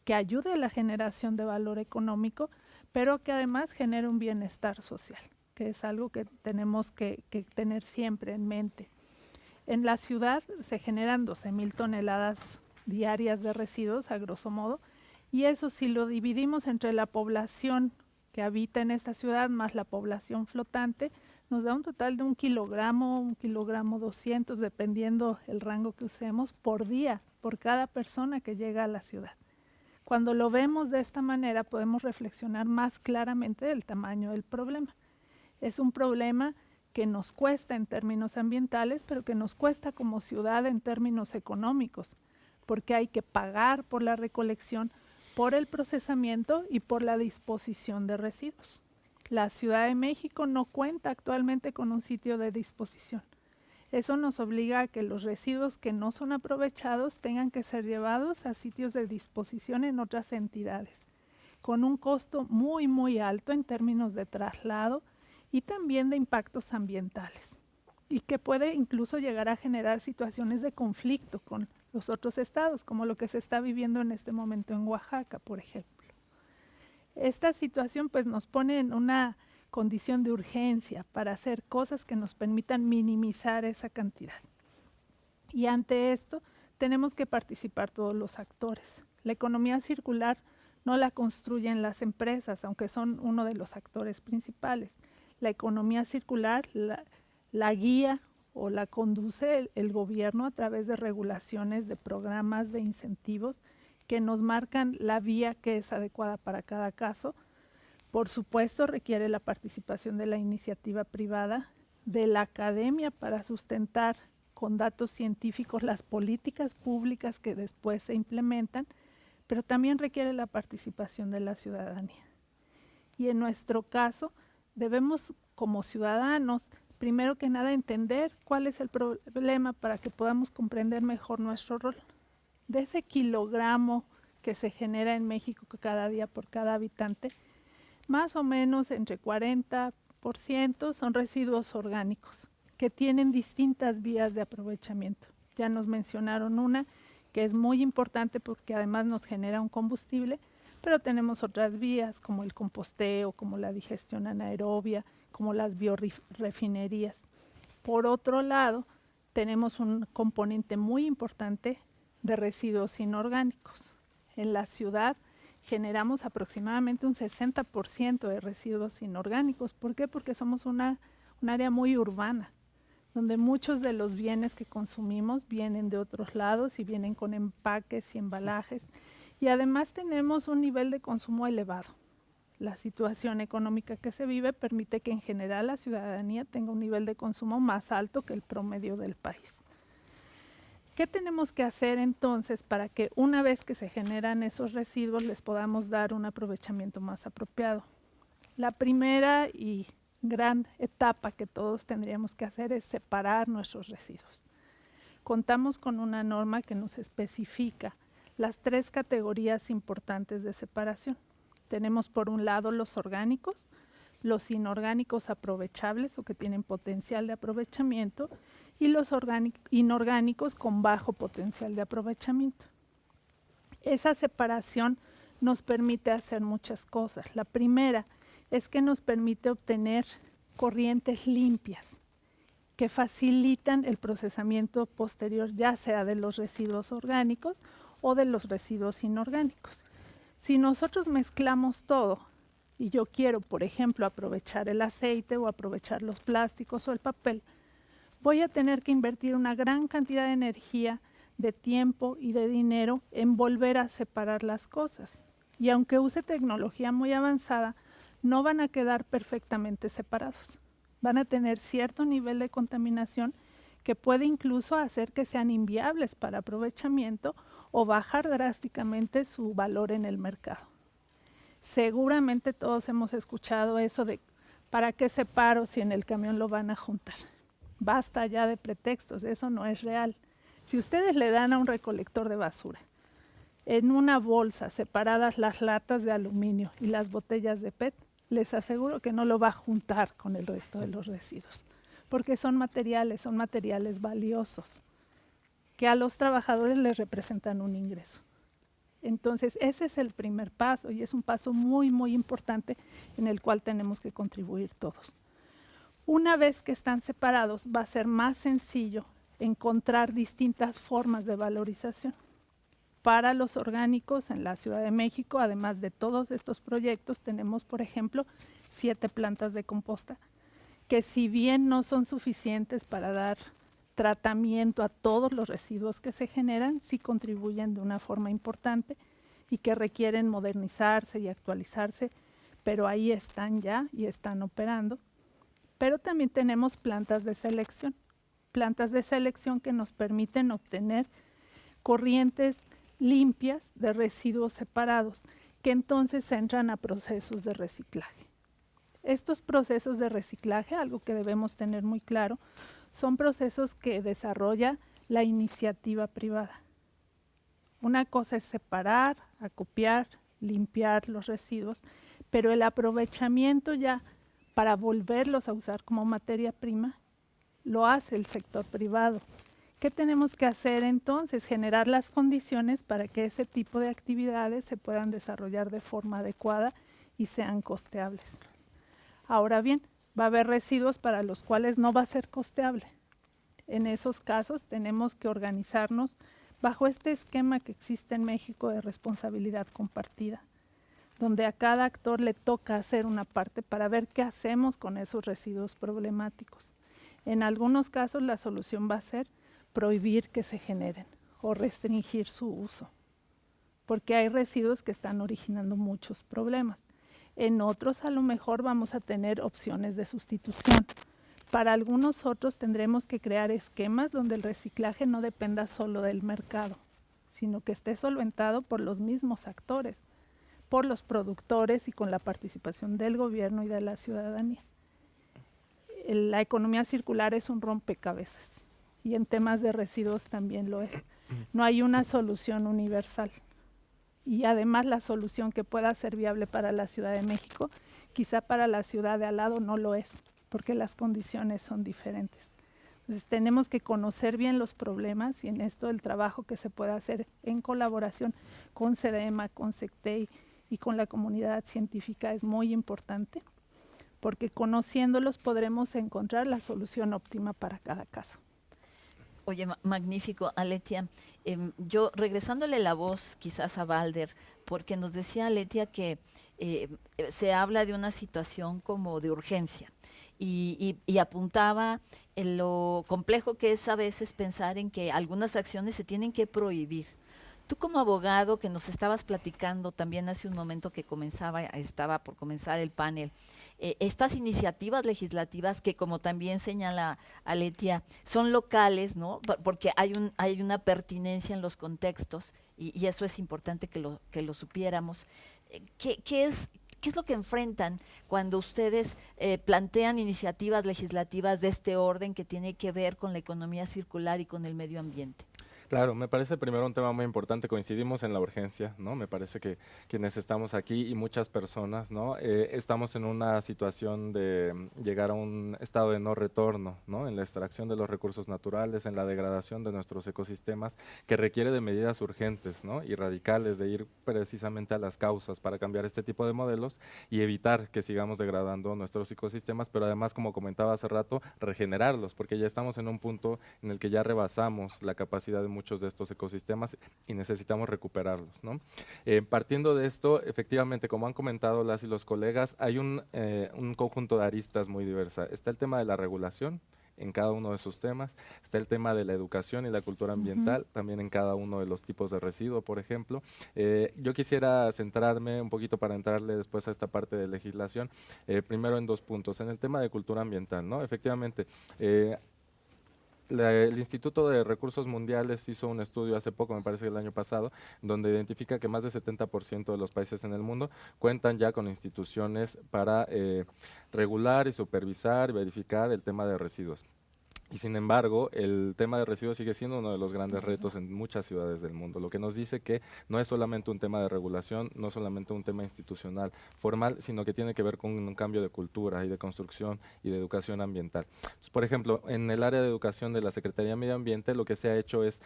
que ayude a la generación de valor económico, pero que además genere un bienestar social, que es algo que tenemos que tener siempre en mente. En la ciudad se generan 12,000 toneladas diarias de residuos, a grosso modo, y eso si lo dividimos entre la población que habita en esta ciudad más la población flotante, nos da un total de 1 kilogramo 200, dependiendo el rango que usemos, por día, por cada persona que llega a la ciudad. Cuando lo vemos de esta manera, podemos reflexionar más claramente del tamaño del problema. Es un problema que nos cuesta en términos ambientales, pero que nos cuesta como ciudad en términos económicos, porque hay que pagar por la recolección, por el procesamiento y por la disposición de residuos. La Ciudad de México no cuenta actualmente con un sitio de disposición. Eso nos obliga a que los residuos que no son aprovechados tengan que ser llevados a sitios de disposición en otras entidades, con un costo muy, muy alto en términos de traslado y también de impactos ambientales, y que puede incluso llegar a generar situaciones de conflicto con los otros estados, como lo que se está viviendo en este momento en Oaxaca, por ejemplo. Esta situación pues nos pone en una condición de urgencia para hacer cosas que nos permitan minimizar esa cantidad. Y ante esto tenemos que participar todos los actores. La economía circular no la construyen las empresas, aunque son uno de los actores principales. La economía circular la guía o la conduce el gobierno a través de regulaciones, de programas, de incentivos que nos marcan la vía que es adecuada para cada caso. Por supuesto, requiere la participación de la iniciativa privada, de la academia para sustentar con datos científicos las políticas públicas que después se implementan, pero también requiere la participación de la ciudadanía. Y en nuestro caso, debemos como ciudadanos, primero que nada, entender cuál es el problema para que podamos comprender mejor nuestro rol. De ese kilogramo que se genera en México cada día por cada habitante, más o menos entre 40% son residuos orgánicos que tienen distintas vías de aprovechamiento. Ya nos mencionaron una que es muy importante porque además nos genera un combustible, pero tenemos otras vías como el composteo, como la digestión anaerobia, como las biorefinerías. Por otro lado, tenemos un componente muy importante de residuos inorgánicos. En la ciudad generamos aproximadamente un 60% de residuos inorgánicos. ¿Por qué? Porque somos un área muy urbana, donde muchos de los bienes que consumimos vienen de otros lados y vienen con empaques y embalajes. Y además tenemos un nivel de consumo elevado. La situación económica que se vive permite que en general la ciudadanía tenga un nivel de consumo más alto que el promedio del país. ¿Qué tenemos que hacer entonces para que una vez que se generan esos residuos les podamos dar un aprovechamiento más apropiado? La primera y gran etapa que todos tendríamos que hacer es separar nuestros residuos. Contamos con una norma que nos especifica las 3 categorías importantes de separación. Tenemos por un lado los orgánicos, los inorgánicos aprovechables o que tienen potencial de aprovechamiento y los inorgánicos con bajo potencial de aprovechamiento. Esa separación nos permite hacer muchas cosas. La primera es que nos permite obtener corrientes limpias que facilitan el procesamiento posterior, ya sea de los residuos orgánicos o de los residuos inorgánicos. Si nosotros mezclamos todo y yo quiero, por ejemplo, aprovechar el aceite o aprovechar los plásticos o el papel, voy a tener que invertir una gran cantidad de energía, de tiempo y de dinero en volver a separar las cosas. Y aunque use tecnología muy avanzada, no van a quedar perfectamente separados. Van a tener cierto nivel de contaminación que puede incluso hacer que sean inviables para aprovechamiento o bajar drásticamente su valor en el mercado. Seguramente todos hemos escuchado eso de ¿para qué separo si en el camión lo van a juntar? Basta ya de pretextos, eso no es real. Si ustedes le dan a un recolector de basura en una bolsa separadas las latas de aluminio y las botellas de PET, les aseguro que no lo va a juntar con el resto de los residuos, porque son materiales valiosos, que a los trabajadores les representan un ingreso. Entonces, ese es el primer paso y es un paso muy, muy importante en el cual tenemos que contribuir todos. Una vez que están separados, va a ser más sencillo encontrar distintas formas de valorización. Para los orgánicos en la Ciudad de México, además de todos estos proyectos, tenemos, por ejemplo, 7 plantas de composta, que si bien no son suficientes para dar tratamiento a todos los residuos que se generan, sí contribuyen de una forma importante y que requieren modernizarse y actualizarse, pero ahí están ya y están operando. Pero también tenemos plantas de selección que nos permiten obtener corrientes limpias de residuos separados, que entonces entran a procesos de reciclaje. Estos procesos de reciclaje, algo que debemos tener muy claro, son procesos que desarrolla la iniciativa privada. Una cosa es separar, acopiar, limpiar los residuos, pero el aprovechamiento ya para volverlos a usar como materia prima lo hace el sector privado. ¿Qué tenemos que hacer entonces? Generar las condiciones para que ese tipo de actividades se puedan desarrollar de forma adecuada y sean costeables. Ahora bien, va a haber residuos para los cuales no va a ser costeable. En esos casos tenemos que organizarnos bajo este esquema que existe en México de responsabilidad compartida, donde a cada actor le toca hacer una parte para ver qué hacemos con esos residuos problemáticos. En algunos casos la solución va a ser prohibir que se generen o restringir su uso, porque hay residuos que están originando muchos problemas. En otros a lo mejor vamos a tener opciones de sustitución. Para algunos otros tendremos que crear esquemas donde el reciclaje no dependa solo del mercado, sino que esté solventado por los mismos actores, por los productores y con la participación del gobierno y de la ciudadanía. La economía circular es un rompecabezas y en temas de residuos también lo es. No hay una solución universal. Y además la solución que pueda ser viable para la Ciudad de México, quizá para la ciudad de al lado no lo es, porque las condiciones son diferentes. Entonces tenemos que conocer bien los problemas y en esto el trabajo que se puede hacer en colaboración con CEDEMA, con SECTEI y con la comunidad científica es muy importante, porque conociéndolos podremos encontrar la solución óptima para cada caso. Oye, magnífico, Aletia. Yo regresándole la voz quizás a Balder, porque nos decía Aletia que se habla de una situación como de urgencia y apuntaba en lo complejo que es a veces pensar en que algunas acciones se tienen que prohibir. Tú como abogado que nos estabas platicando también hace un momento que estaba por comenzar el panel, estas iniciativas legislativas que como también señala Aletia, son locales, ¿no? Porque hay una pertinencia en los contextos y eso es importante que lo supiéramos. ¿Qué es lo que enfrentan cuando ustedes plantean iniciativas legislativas de este orden que tiene que ver con la economía circular y con el medio ambiente? Claro, me parece primero un tema muy importante, coincidimos en la urgencia, ¿no? Me parece que quienes estamos aquí y muchas personas, ¿no? Estamos en una situación de llegar a un estado de no retorno, ¿no? En la extracción de los recursos naturales, en la degradación de nuestros ecosistemas, que requiere de medidas urgentes, ¿no? Y radicales, de ir precisamente a las causas para cambiar este tipo de modelos y evitar que sigamos degradando nuestros ecosistemas, pero además, como comentaba hace rato, regenerarlos, porque ya estamos en un punto en el que ya rebasamos la capacidad de muchos de estos ecosistemas y necesitamos recuperarlos, ¿no? Partiendo de esto, efectivamente, como han comentado las y los colegas, hay un conjunto de aristas muy diversa. Está el tema de la regulación en cada uno de sus temas, está el tema de la educación y la cultura ambiental, también en cada uno de los tipos de residuo, por ejemplo. Yo quisiera centrarme un poquito para entrarle después a esta parte de legislación, primero en 2 puntos. En el tema de cultura ambiental, ¿no? Efectivamente, el Instituto de Recursos Mundiales hizo un estudio hace poco, me parece que el año pasado, donde identifica que más del 70% de los países en el mundo cuentan ya con instituciones para regular y supervisar y verificar el tema de residuos. Y sin embargo, el tema de residuos sigue siendo uno de los grandes retos en muchas ciudades del mundo, lo que nos dice que no es solamente un tema de regulación, no es solamente un tema institucional formal, sino que tiene que ver con un cambio de cultura y de construcción y de educación ambiental. Entonces, por ejemplo, en el área de educación de la Secretaría de Medio Ambiente, lo que se ha hecho es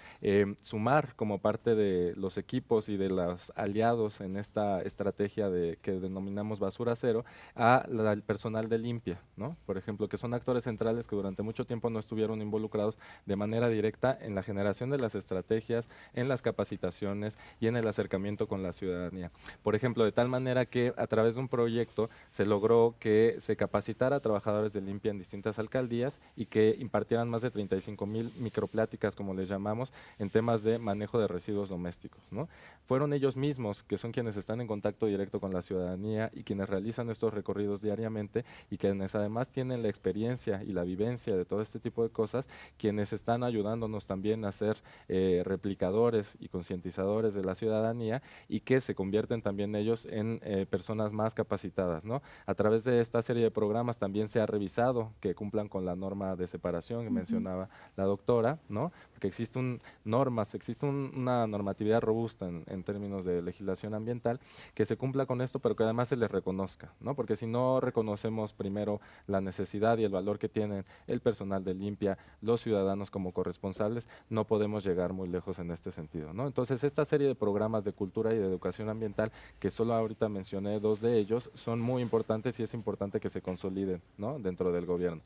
sumar como parte de los equipos y de los aliados en esta estrategia que denominamos basura cero al personal de limpia, ¿no? Por ejemplo, que son actores centrales que durante mucho tiempo no estuvieron involucrados de manera directa en la generación de las estrategias, en las capacitaciones y en el acercamiento con la ciudadanía. Por ejemplo, de tal manera que a través de un proyecto se logró que se capacitara a trabajadores de limpia en distintas alcaldías y que impartieran más de 35,000 micropláticas, como les llamamos, en temas de manejo de residuos domésticos, ¿no? Fueron ellos mismos que son quienes están en contacto directo con la ciudadanía y quienes realizan estos recorridos diariamente y quienes además tienen la experiencia y la vivencia de todo este tipo de cosas, quienes están ayudándonos también a ser replicadores y concientizadores de la ciudadanía y que se convierten también ellos en personas más capacitadas, ¿no? A través de esta serie de programas también se ha revisado que cumplan con la norma de separación que mencionaba la doctora, ¿no? Porque existe una normatividad robusta en términos de legislación ambiental, que se cumpla con esto, pero que además se les reconozca, ¿no? Porque si no reconocemos primero la necesidad y el valor que tienen el personal de limpia, los ciudadanos como corresponsables, no podemos llegar muy lejos en este sentido, ¿no? Entonces, esta serie de programas de cultura y de educación ambiental, que solo ahorita mencioné 2 de ellos, son muy importantes y es importante que se consoliden, ¿no? Dentro del gobierno.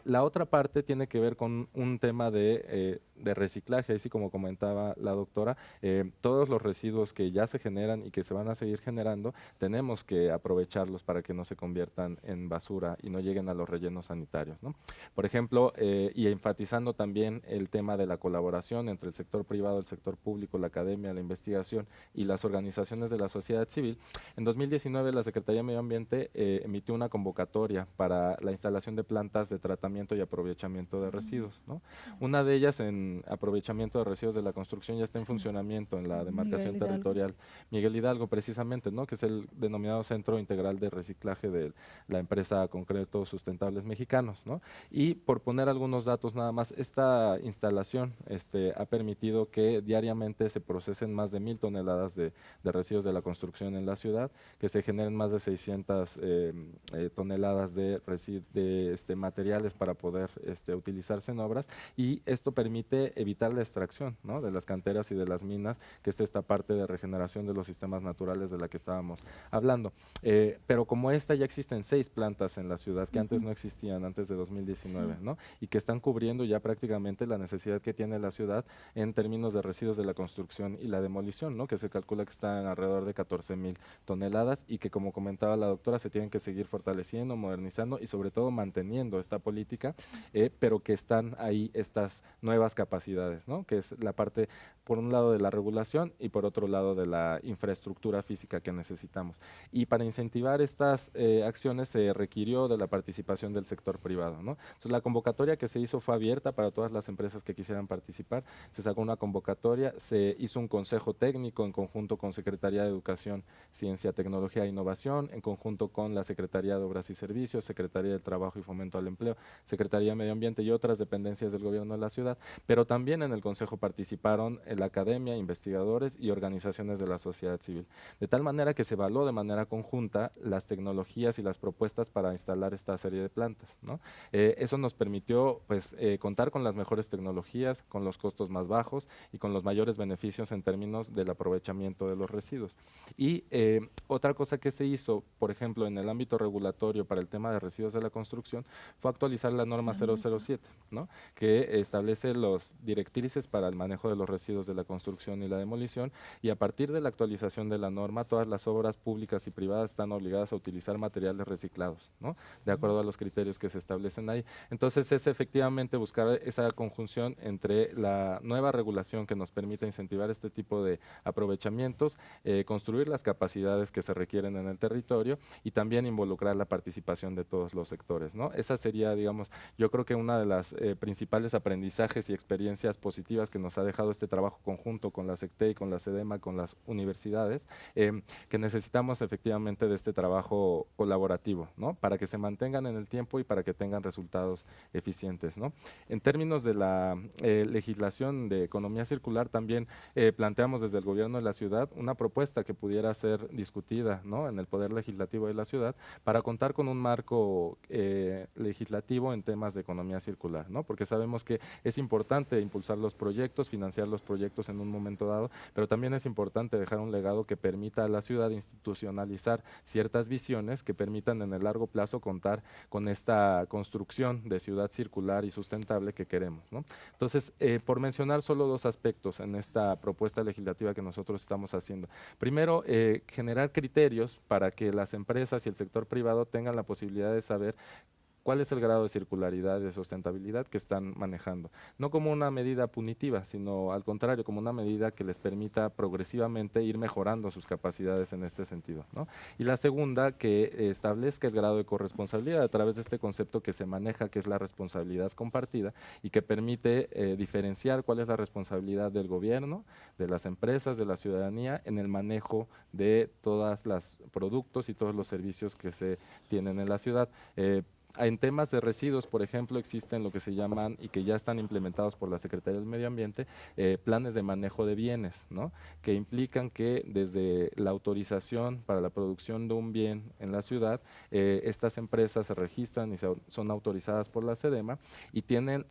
La otra parte tiene que ver con un tema de reciclaje, así como comentaba la doctora, todos los residuos que ya se generan y que se van a seguir generando, tenemos que aprovecharlos para que no se conviertan en basura y no lleguen a los rellenos sanitarios, ¿no? Por ejemplo, y enfatizando también el tema de la colaboración entre el sector privado, el sector público, la academia, la investigación y las organizaciones de la sociedad civil, en 2019 la Secretaría de Medio Ambiente emitió una convocatoria para la instalación de plantas de tratamiento y aprovechamiento de residuos, ¿no? Una de ellas en aprovechamiento de residuos de la construcción ya está en funcionamiento en la demarcación territorial Miguel Hidalgo, precisamente, ¿no? Que es el denominado Centro Integral de Reciclaje de la empresa Concretos Sustentables Mexicanos, ¿no? Y por poner algunos datos nada más, esta instalación ha permitido que diariamente se procesen más de 1,000 toneladas de residuos de la construcción en la ciudad, que se generen más de 600 toneladas de materiales para poder utilizarse en obras, y esto permite evitar la extracción, ¿no? De las canteras y de las minas, que es esta parte de regeneración de los sistemas naturales de la que estábamos hablando. Pero como esta ya existen 6 plantas en la ciudad que antes no existían, antes de 2019, ¿no? Y que están cubriendo ya prácticamente la necesidad que tiene la ciudad en términos de residuos de la construcción y la demolición, ¿no? Que se calcula que están alrededor de 14,000 toneladas y que, como comentaba la doctora, se tienen que seguir fortaleciendo, modernizando y sobre todo manteniendo esta política, pero que están ahí estas nuevas capacidades, ¿no? Que es la parte, por un lado, de la regulación y por otro lado de la infraestructura física que necesitamos. Y para incentivar estas acciones se requirió de la participación del sector privado, ¿no? Entonces, la convocatoria que se hizo fue abierta para todas las empresas que quisieran participar. Se sacó una convocatoria, se hizo un consejo técnico en conjunto con Secretaría de Educación, Ciencia, Tecnología e Innovación, en conjunto con la Secretaría de Obras y Servicios, Secretaría del Trabajo y Fomento al Empleo, Secretaría de Medio Ambiente y otras dependencias del gobierno de la ciudad, pero también en el consejo participaron la academia, investigadores y organizaciones de la sociedad civil, de tal manera que se evaluó de manera conjunta las tecnologías y las propuestas para instalar esta serie de plantas, ¿no? Eso nos permitió, pues, contar con las mejores tecnologías, con los costos más bajos y con los mayores beneficios en términos del aprovechamiento de los residuos. Y otra cosa que se hizo, por ejemplo, en el ámbito regulatorio para el tema de residuos de la construcción, fue actualizar la norma 007, ¿no? Que establece las directrices para el manejo de los residuos de la construcción y la demolición, y a partir de la actualización de la norma, todas las obras públicas y privadas están obligadas a utilizar materiales reciclados, ¿no? De acuerdo a los criterios que se establecen ahí. Entonces es efectivamente buscar esa conjunción entre la nueva regulación que nos permita incentivar este tipo de aprovechamientos, construir las capacidades que se requieren en el territorio y también involucrar la participación de todos los sectores, ¿no? Esa sería, digamos, yo creo que una de las principales aprendizajes y experiencias positivas que nos ha dejado este trabajo conjunto con la SECTEI, con la SEDEMA, con las universidades, que necesitamos efectivamente de este trabajo colaborativo, ¿no? Para que se mantengan en el tiempo y para que tengan resultados eficientes, ¿no? En términos de la legislación de economía circular, también planteamos desde el gobierno de la ciudad una propuesta que pudiera ser discutida, ¿no? En el Poder Legislativo de la ciudad para contar con un marco legislativo en temas de economía circular, ¿no? Porque sabemos que es importante impulsar los proyectos, financiar los proyectos en un momento dado, pero también es importante dejar un legado que permita a la ciudad institucionalizar ciertas visiones que permitan en el largo plazo contar con esta construcción de ciudad circular y sustentable que queremos, ¿no? Entonces, por mencionar solo dos aspectos en esta propuesta legislativa que nosotros estamos haciendo. Primero, generar criterios para que las empresas y el sector privado tengan la posibilidad de saber cuál es el grado de circularidad y de sustentabilidad que están manejando. No como una medida punitiva, sino al contrario, como una medida que les permita progresivamente ir mejorando sus capacidades en este sentido, ¿no? Y la segunda, que establezca el grado de corresponsabilidad a través de este concepto que se maneja, que es la responsabilidad compartida, y que permite diferenciar cuál es la responsabilidad del gobierno, de las empresas, de la ciudadanía, en el manejo de todos los productos y todos los servicios que se tienen en la ciudad. En temas de residuos, por ejemplo, existen lo que se llaman y que ya están implementados por la Secretaría del Medio Ambiente, planes de manejo de bienes, ¿no? Que implican que desde la autorización para la producción de un bien en la ciudad, estas empresas se registran y son autorizadas por la SEDEMA y tienen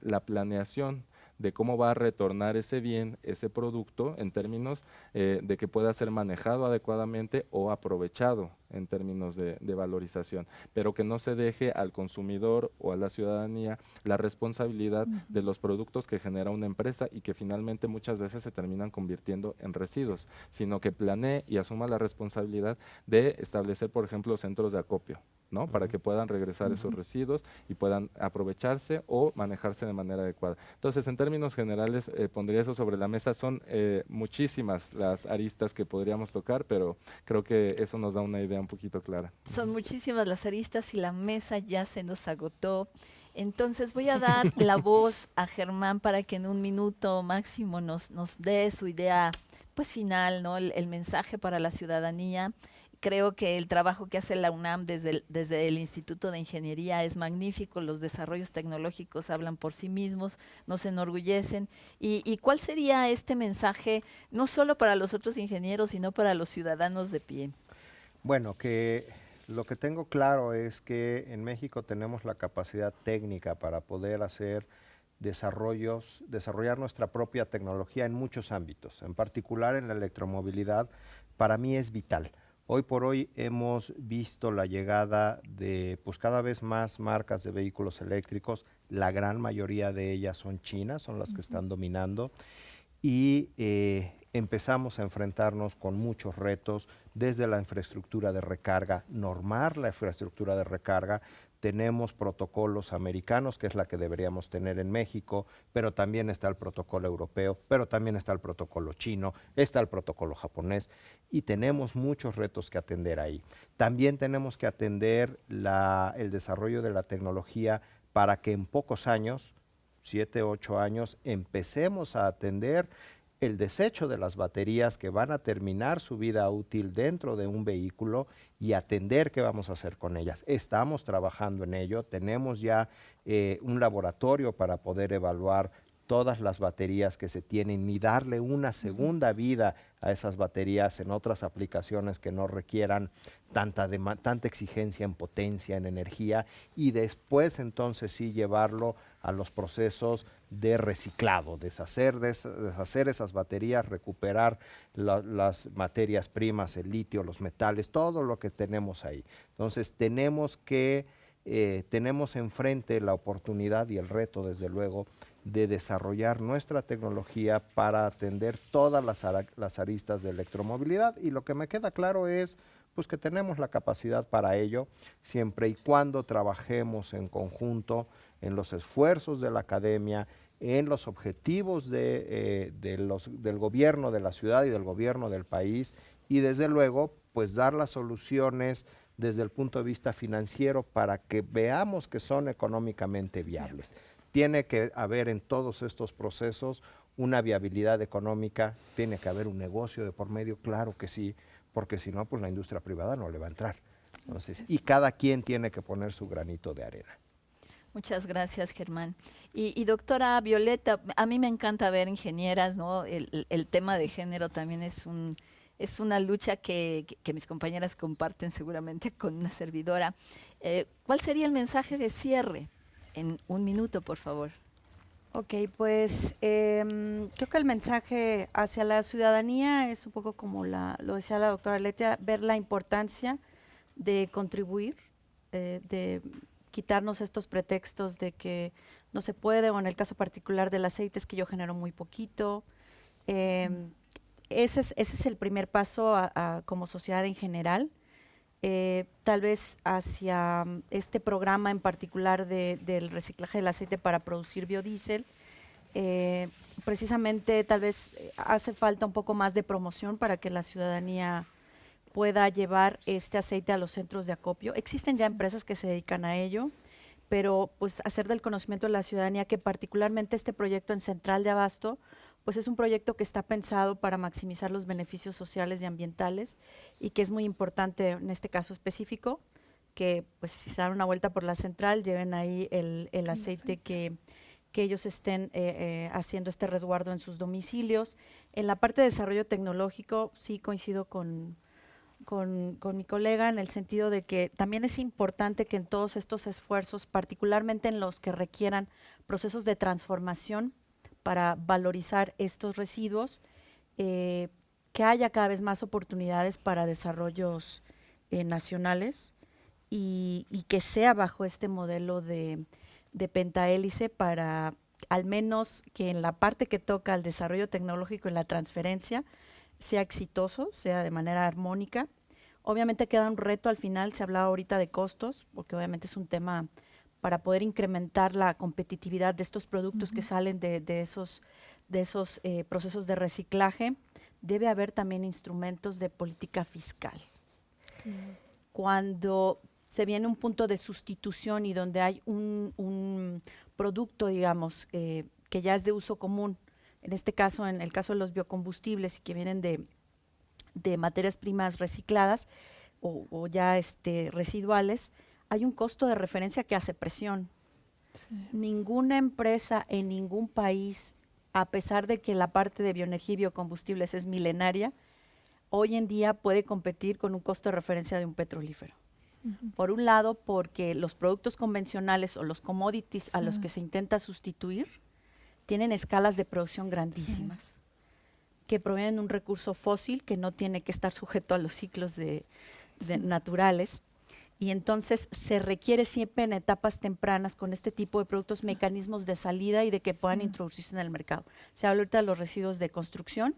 la planeación de cómo va a retornar ese bien, ese producto, en términos de que pueda ser manejado adecuadamente o aprovechado en términos de valorización, pero que no se deje al consumidor o a la ciudadanía la responsabilidad de los productos que genera una empresa y que finalmente muchas veces se terminan convirtiendo en residuos, sino que planee y asuma la responsabilidad de establecer, por ejemplo, centros de acopio, ¿no? Para que puedan regresar esos residuos y puedan aprovecharse o manejarse de manera adecuada. Entonces, en términos generales, pondría eso sobre la mesa. Son muchísimas las aristas que podríamos tocar, pero creo que eso nos da una idea un poquito clara. Son muchísimas las aristas y la mesa ya se nos agotó. Entonces voy a dar la voz a Germán para que en un minuto máximo nos dé su idea pues final, ¿no? El mensaje para la ciudadanía. Creo que el trabajo que hace la UNAM desde el Instituto de Ingeniería es magnífico, los desarrollos tecnológicos hablan por sí mismos, nos enorgullecen. ¿Y cuál sería este mensaje, no solo para los otros ingenieros, sino para los ciudadanos de pie? Bueno, que lo que tengo claro es que en México tenemos la capacidad técnica para poder hacer desarrollar nuestra propia tecnología en muchos ámbitos, en particular en la electromovilidad. Para mí es vital. Hoy por hoy hemos visto la llegada de pues cada vez más marcas de vehículos eléctricos, la gran mayoría de ellas son chinas, son las que están dominando, y empezamos a enfrentarnos con muchos retos, desde la infraestructura de recarga, normar la infraestructura de recarga. Tenemos protocolos americanos, que es la que deberíamos tener en México, pero también está el protocolo europeo, pero también está el protocolo chino, está el protocolo japonés, y tenemos muchos retos que atender ahí. También tenemos que atender el desarrollo de la tecnología para que en pocos años, 7, 8 años, empecemos a atender el desecho de las baterías que van a terminar su vida útil dentro de un vehículo y atender qué vamos a hacer con ellas. Estamos trabajando en ello, tenemos ya un laboratorio para poder evaluar todas las baterías que se tienen y darle una segunda vida a esas baterías en otras aplicaciones que no requieran tanta exigencia en potencia, en energía, y después entonces sí llevarlo a los procesos de reciclado, deshacer esas baterías, recuperar las materias primas, el litio, los metales, todo lo que tenemos ahí. Entonces tenemos enfrente la oportunidad y el reto, desde luego, de desarrollar nuestra tecnología para atender todas las aristas de electromovilidad, y lo que me queda claro es pues que tenemos la capacidad para ello, siempre y cuando trabajemos en conjunto en los esfuerzos de la academia, en los objetivos del gobierno de la ciudad y del gobierno del país, y desde luego pues dar las soluciones desde el punto de vista financiero para que veamos que son económicamente viables. Tiene que haber en todos estos procesos una viabilidad económica, tiene que haber un negocio de por medio, claro que sí, porque si no, pues la industria privada no le va a entrar. Entonces, y cada quien tiene que poner su granito de arena. Muchas gracias, Germán. Y doctora Violeta, a mí me encanta ver ingenieras, ¿no? El tema de género también es una lucha que mis compañeras comparten seguramente con una servidora. ¿Cuál sería el mensaje de cierre? En 1 minuto, por favor. Ok, pues creo que el mensaje hacia la ciudadanía es un poco como lo decía la doctora Letia, ver la importancia de contribuir, de quitarnos estos pretextos de que no se puede, o en el caso particular del aceite es que yo genero muy poquito. Ese es el primer paso como sociedad en general. Tal vez hacia este programa en particular del reciclaje del aceite para producir biodiesel, precisamente tal vez hace falta un poco más de promoción para que la ciudadanía pueda llevar este aceite a los centros de acopio. Existen ya empresas que se dedican a ello, pero pues hacer del conocimiento de la ciudadanía que particularmente este proyecto en Central de Abasto pues es un proyecto que está pensado para maximizar los beneficios sociales y ambientales, y que es muy importante en este caso específico, que pues si se dan una vuelta por la central, lleven ahí el aceite que ellos estén haciendo este resguardo en sus domicilios. En la parte de desarrollo tecnológico sí coincido con mi colega en el sentido de que también es importante que en todos estos esfuerzos, particularmente en los que requieran procesos de transformación, para valorizar estos residuos, que haya cada vez más oportunidades para desarrollos nacionales y que sea bajo este modelo de pentahélice, para al menos que en la parte que toca al desarrollo tecnológico y la transferencia sea exitoso, sea de manera armónica. Obviamente queda un reto al final, se hablaba ahorita de costos, porque obviamente es un tema para poder incrementar la competitividad de estos productos que salen de esos procesos de reciclaje. Debe haber también instrumentos de política fiscal. Cuando se viene un punto de sustitución y donde hay un producto, digamos, que ya es de uso común, en este caso, en el caso de los biocombustibles y que vienen de materias primas recicladas o ya residuales, hay un costo de referencia que hace presión. Sí. Ninguna empresa en ningún país, a pesar de que la parte de bioenergía y biocombustibles es milenaria, hoy en día puede competir con un costo de referencia de un petrolífero. Por un lado, porque los productos convencionales o los commodities a los que se intenta sustituir tienen escalas de producción grandísimas, que provienen de un recurso fósil que no tiene que estar sujeto a los ciclos naturales. Y entonces se requiere siempre en etapas tempranas con este tipo de productos mecanismos de salida y de que puedan introducirse en el mercado. Se habla ahorita de los residuos de construcción,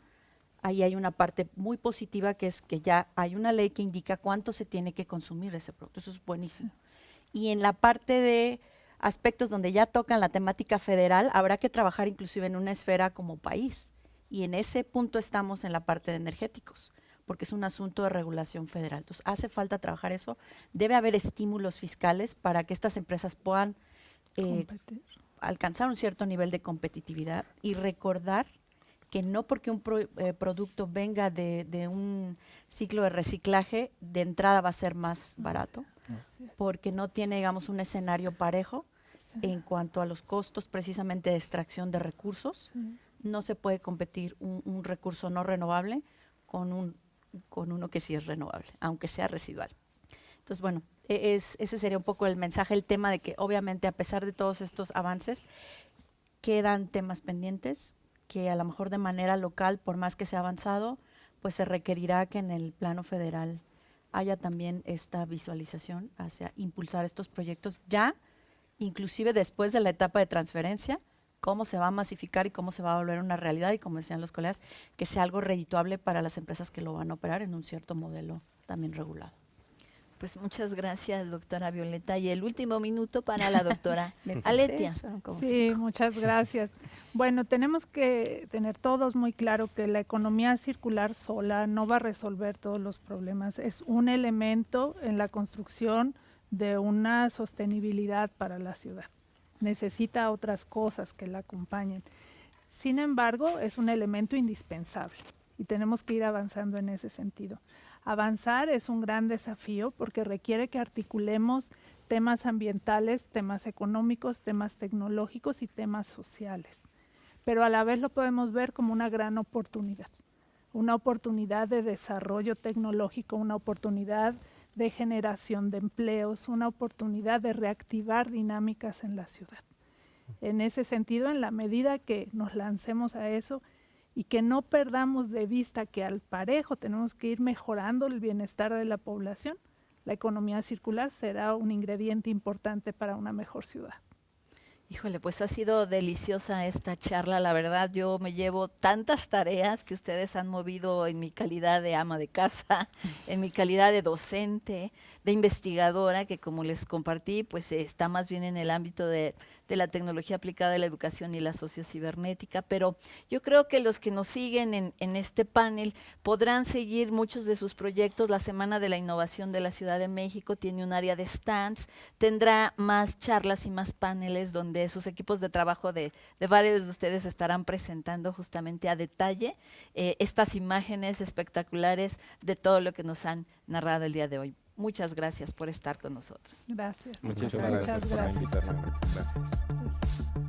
ahí hay una parte muy positiva que es que ya hay una ley que indica cuánto se tiene que consumir ese producto, eso es buenísimo. Y en la parte de aspectos donde ya tocan la temática federal, habrá que trabajar inclusive en una esfera como país, y en ese punto estamos en la parte de energéticos, porque es un asunto de regulación federal. Entonces, hace falta trabajar eso. Debe haber estímulos fiscales para que estas empresas puedan alcanzar un cierto nivel de competitividad, y recordar que no porque un producto venga de un ciclo de reciclaje, de entrada va a ser más barato, porque no tiene, digamos, un escenario parejo en cuanto a los costos precisamente de extracción de recursos. No se puede competir un recurso no renovable con uno que sí es renovable, aunque sea residual. Entonces, bueno, ese sería un poco el mensaje, el tema de que obviamente a pesar de todos estos avances, quedan temas pendientes que a lo mejor de manera local, por más que sea avanzado, pues se requerirá que en el plano federal haya también esta visualización hacia impulsar estos proyectos ya, inclusive después de la etapa de transferencia, cómo se va a masificar y cómo se va a volver una realidad y, como decían los colegas, que sea algo redituable para las empresas que lo van a operar en un cierto modelo también regulado. Pues muchas gracias, doctora Violeta. Y el último minuto para la doctora Me Aletia. pasé, son como Sí, 5. muchas gracias. Bueno, tenemos que tener todos muy claro que la economía circular sola no va a resolver todos los problemas. Es un elemento en la construcción de una sostenibilidad para la ciudad. Necesita otras cosas que la acompañen. Sin embargo, es un elemento indispensable y tenemos que ir avanzando en ese sentido. Avanzar es un gran desafío porque requiere que articulemos temas ambientales, temas económicos, temas tecnológicos y temas sociales. Pero a la vez lo podemos ver como una gran oportunidad de desarrollo tecnológico, una oportunidad de generación de empleos, una oportunidad de reactivar dinámicas en la ciudad. En ese sentido, en la medida que nos lancemos a eso, y que no perdamos de vista que al parejo tenemos que ir mejorando el bienestar de la población, la economía circular será un ingrediente importante para una mejor ciudad. Híjole, pues ha sido deliciosa esta charla, la verdad. Yo me llevo tantas tareas que ustedes han movido en mi calidad de ama de casa, en mi calidad de docente, de investigadora, que como les compartí, pues está más bien en el ámbito de la tecnología aplicada a la educación y la sociocibernética, pero yo creo que los que nos siguen en este panel podrán seguir muchos de sus proyectos. La Semana de la Innovación de la Ciudad de México tiene un área de stands, tendrá más charlas y más paneles donde sus equipos de trabajo de varios de ustedes estarán presentando justamente a detalle estas imágenes espectaculares de todo lo que nos han narrado el día de hoy. Muchas gracias por estar con nosotros. Gracias. Muchísimas gracias por la invitación. Gracias.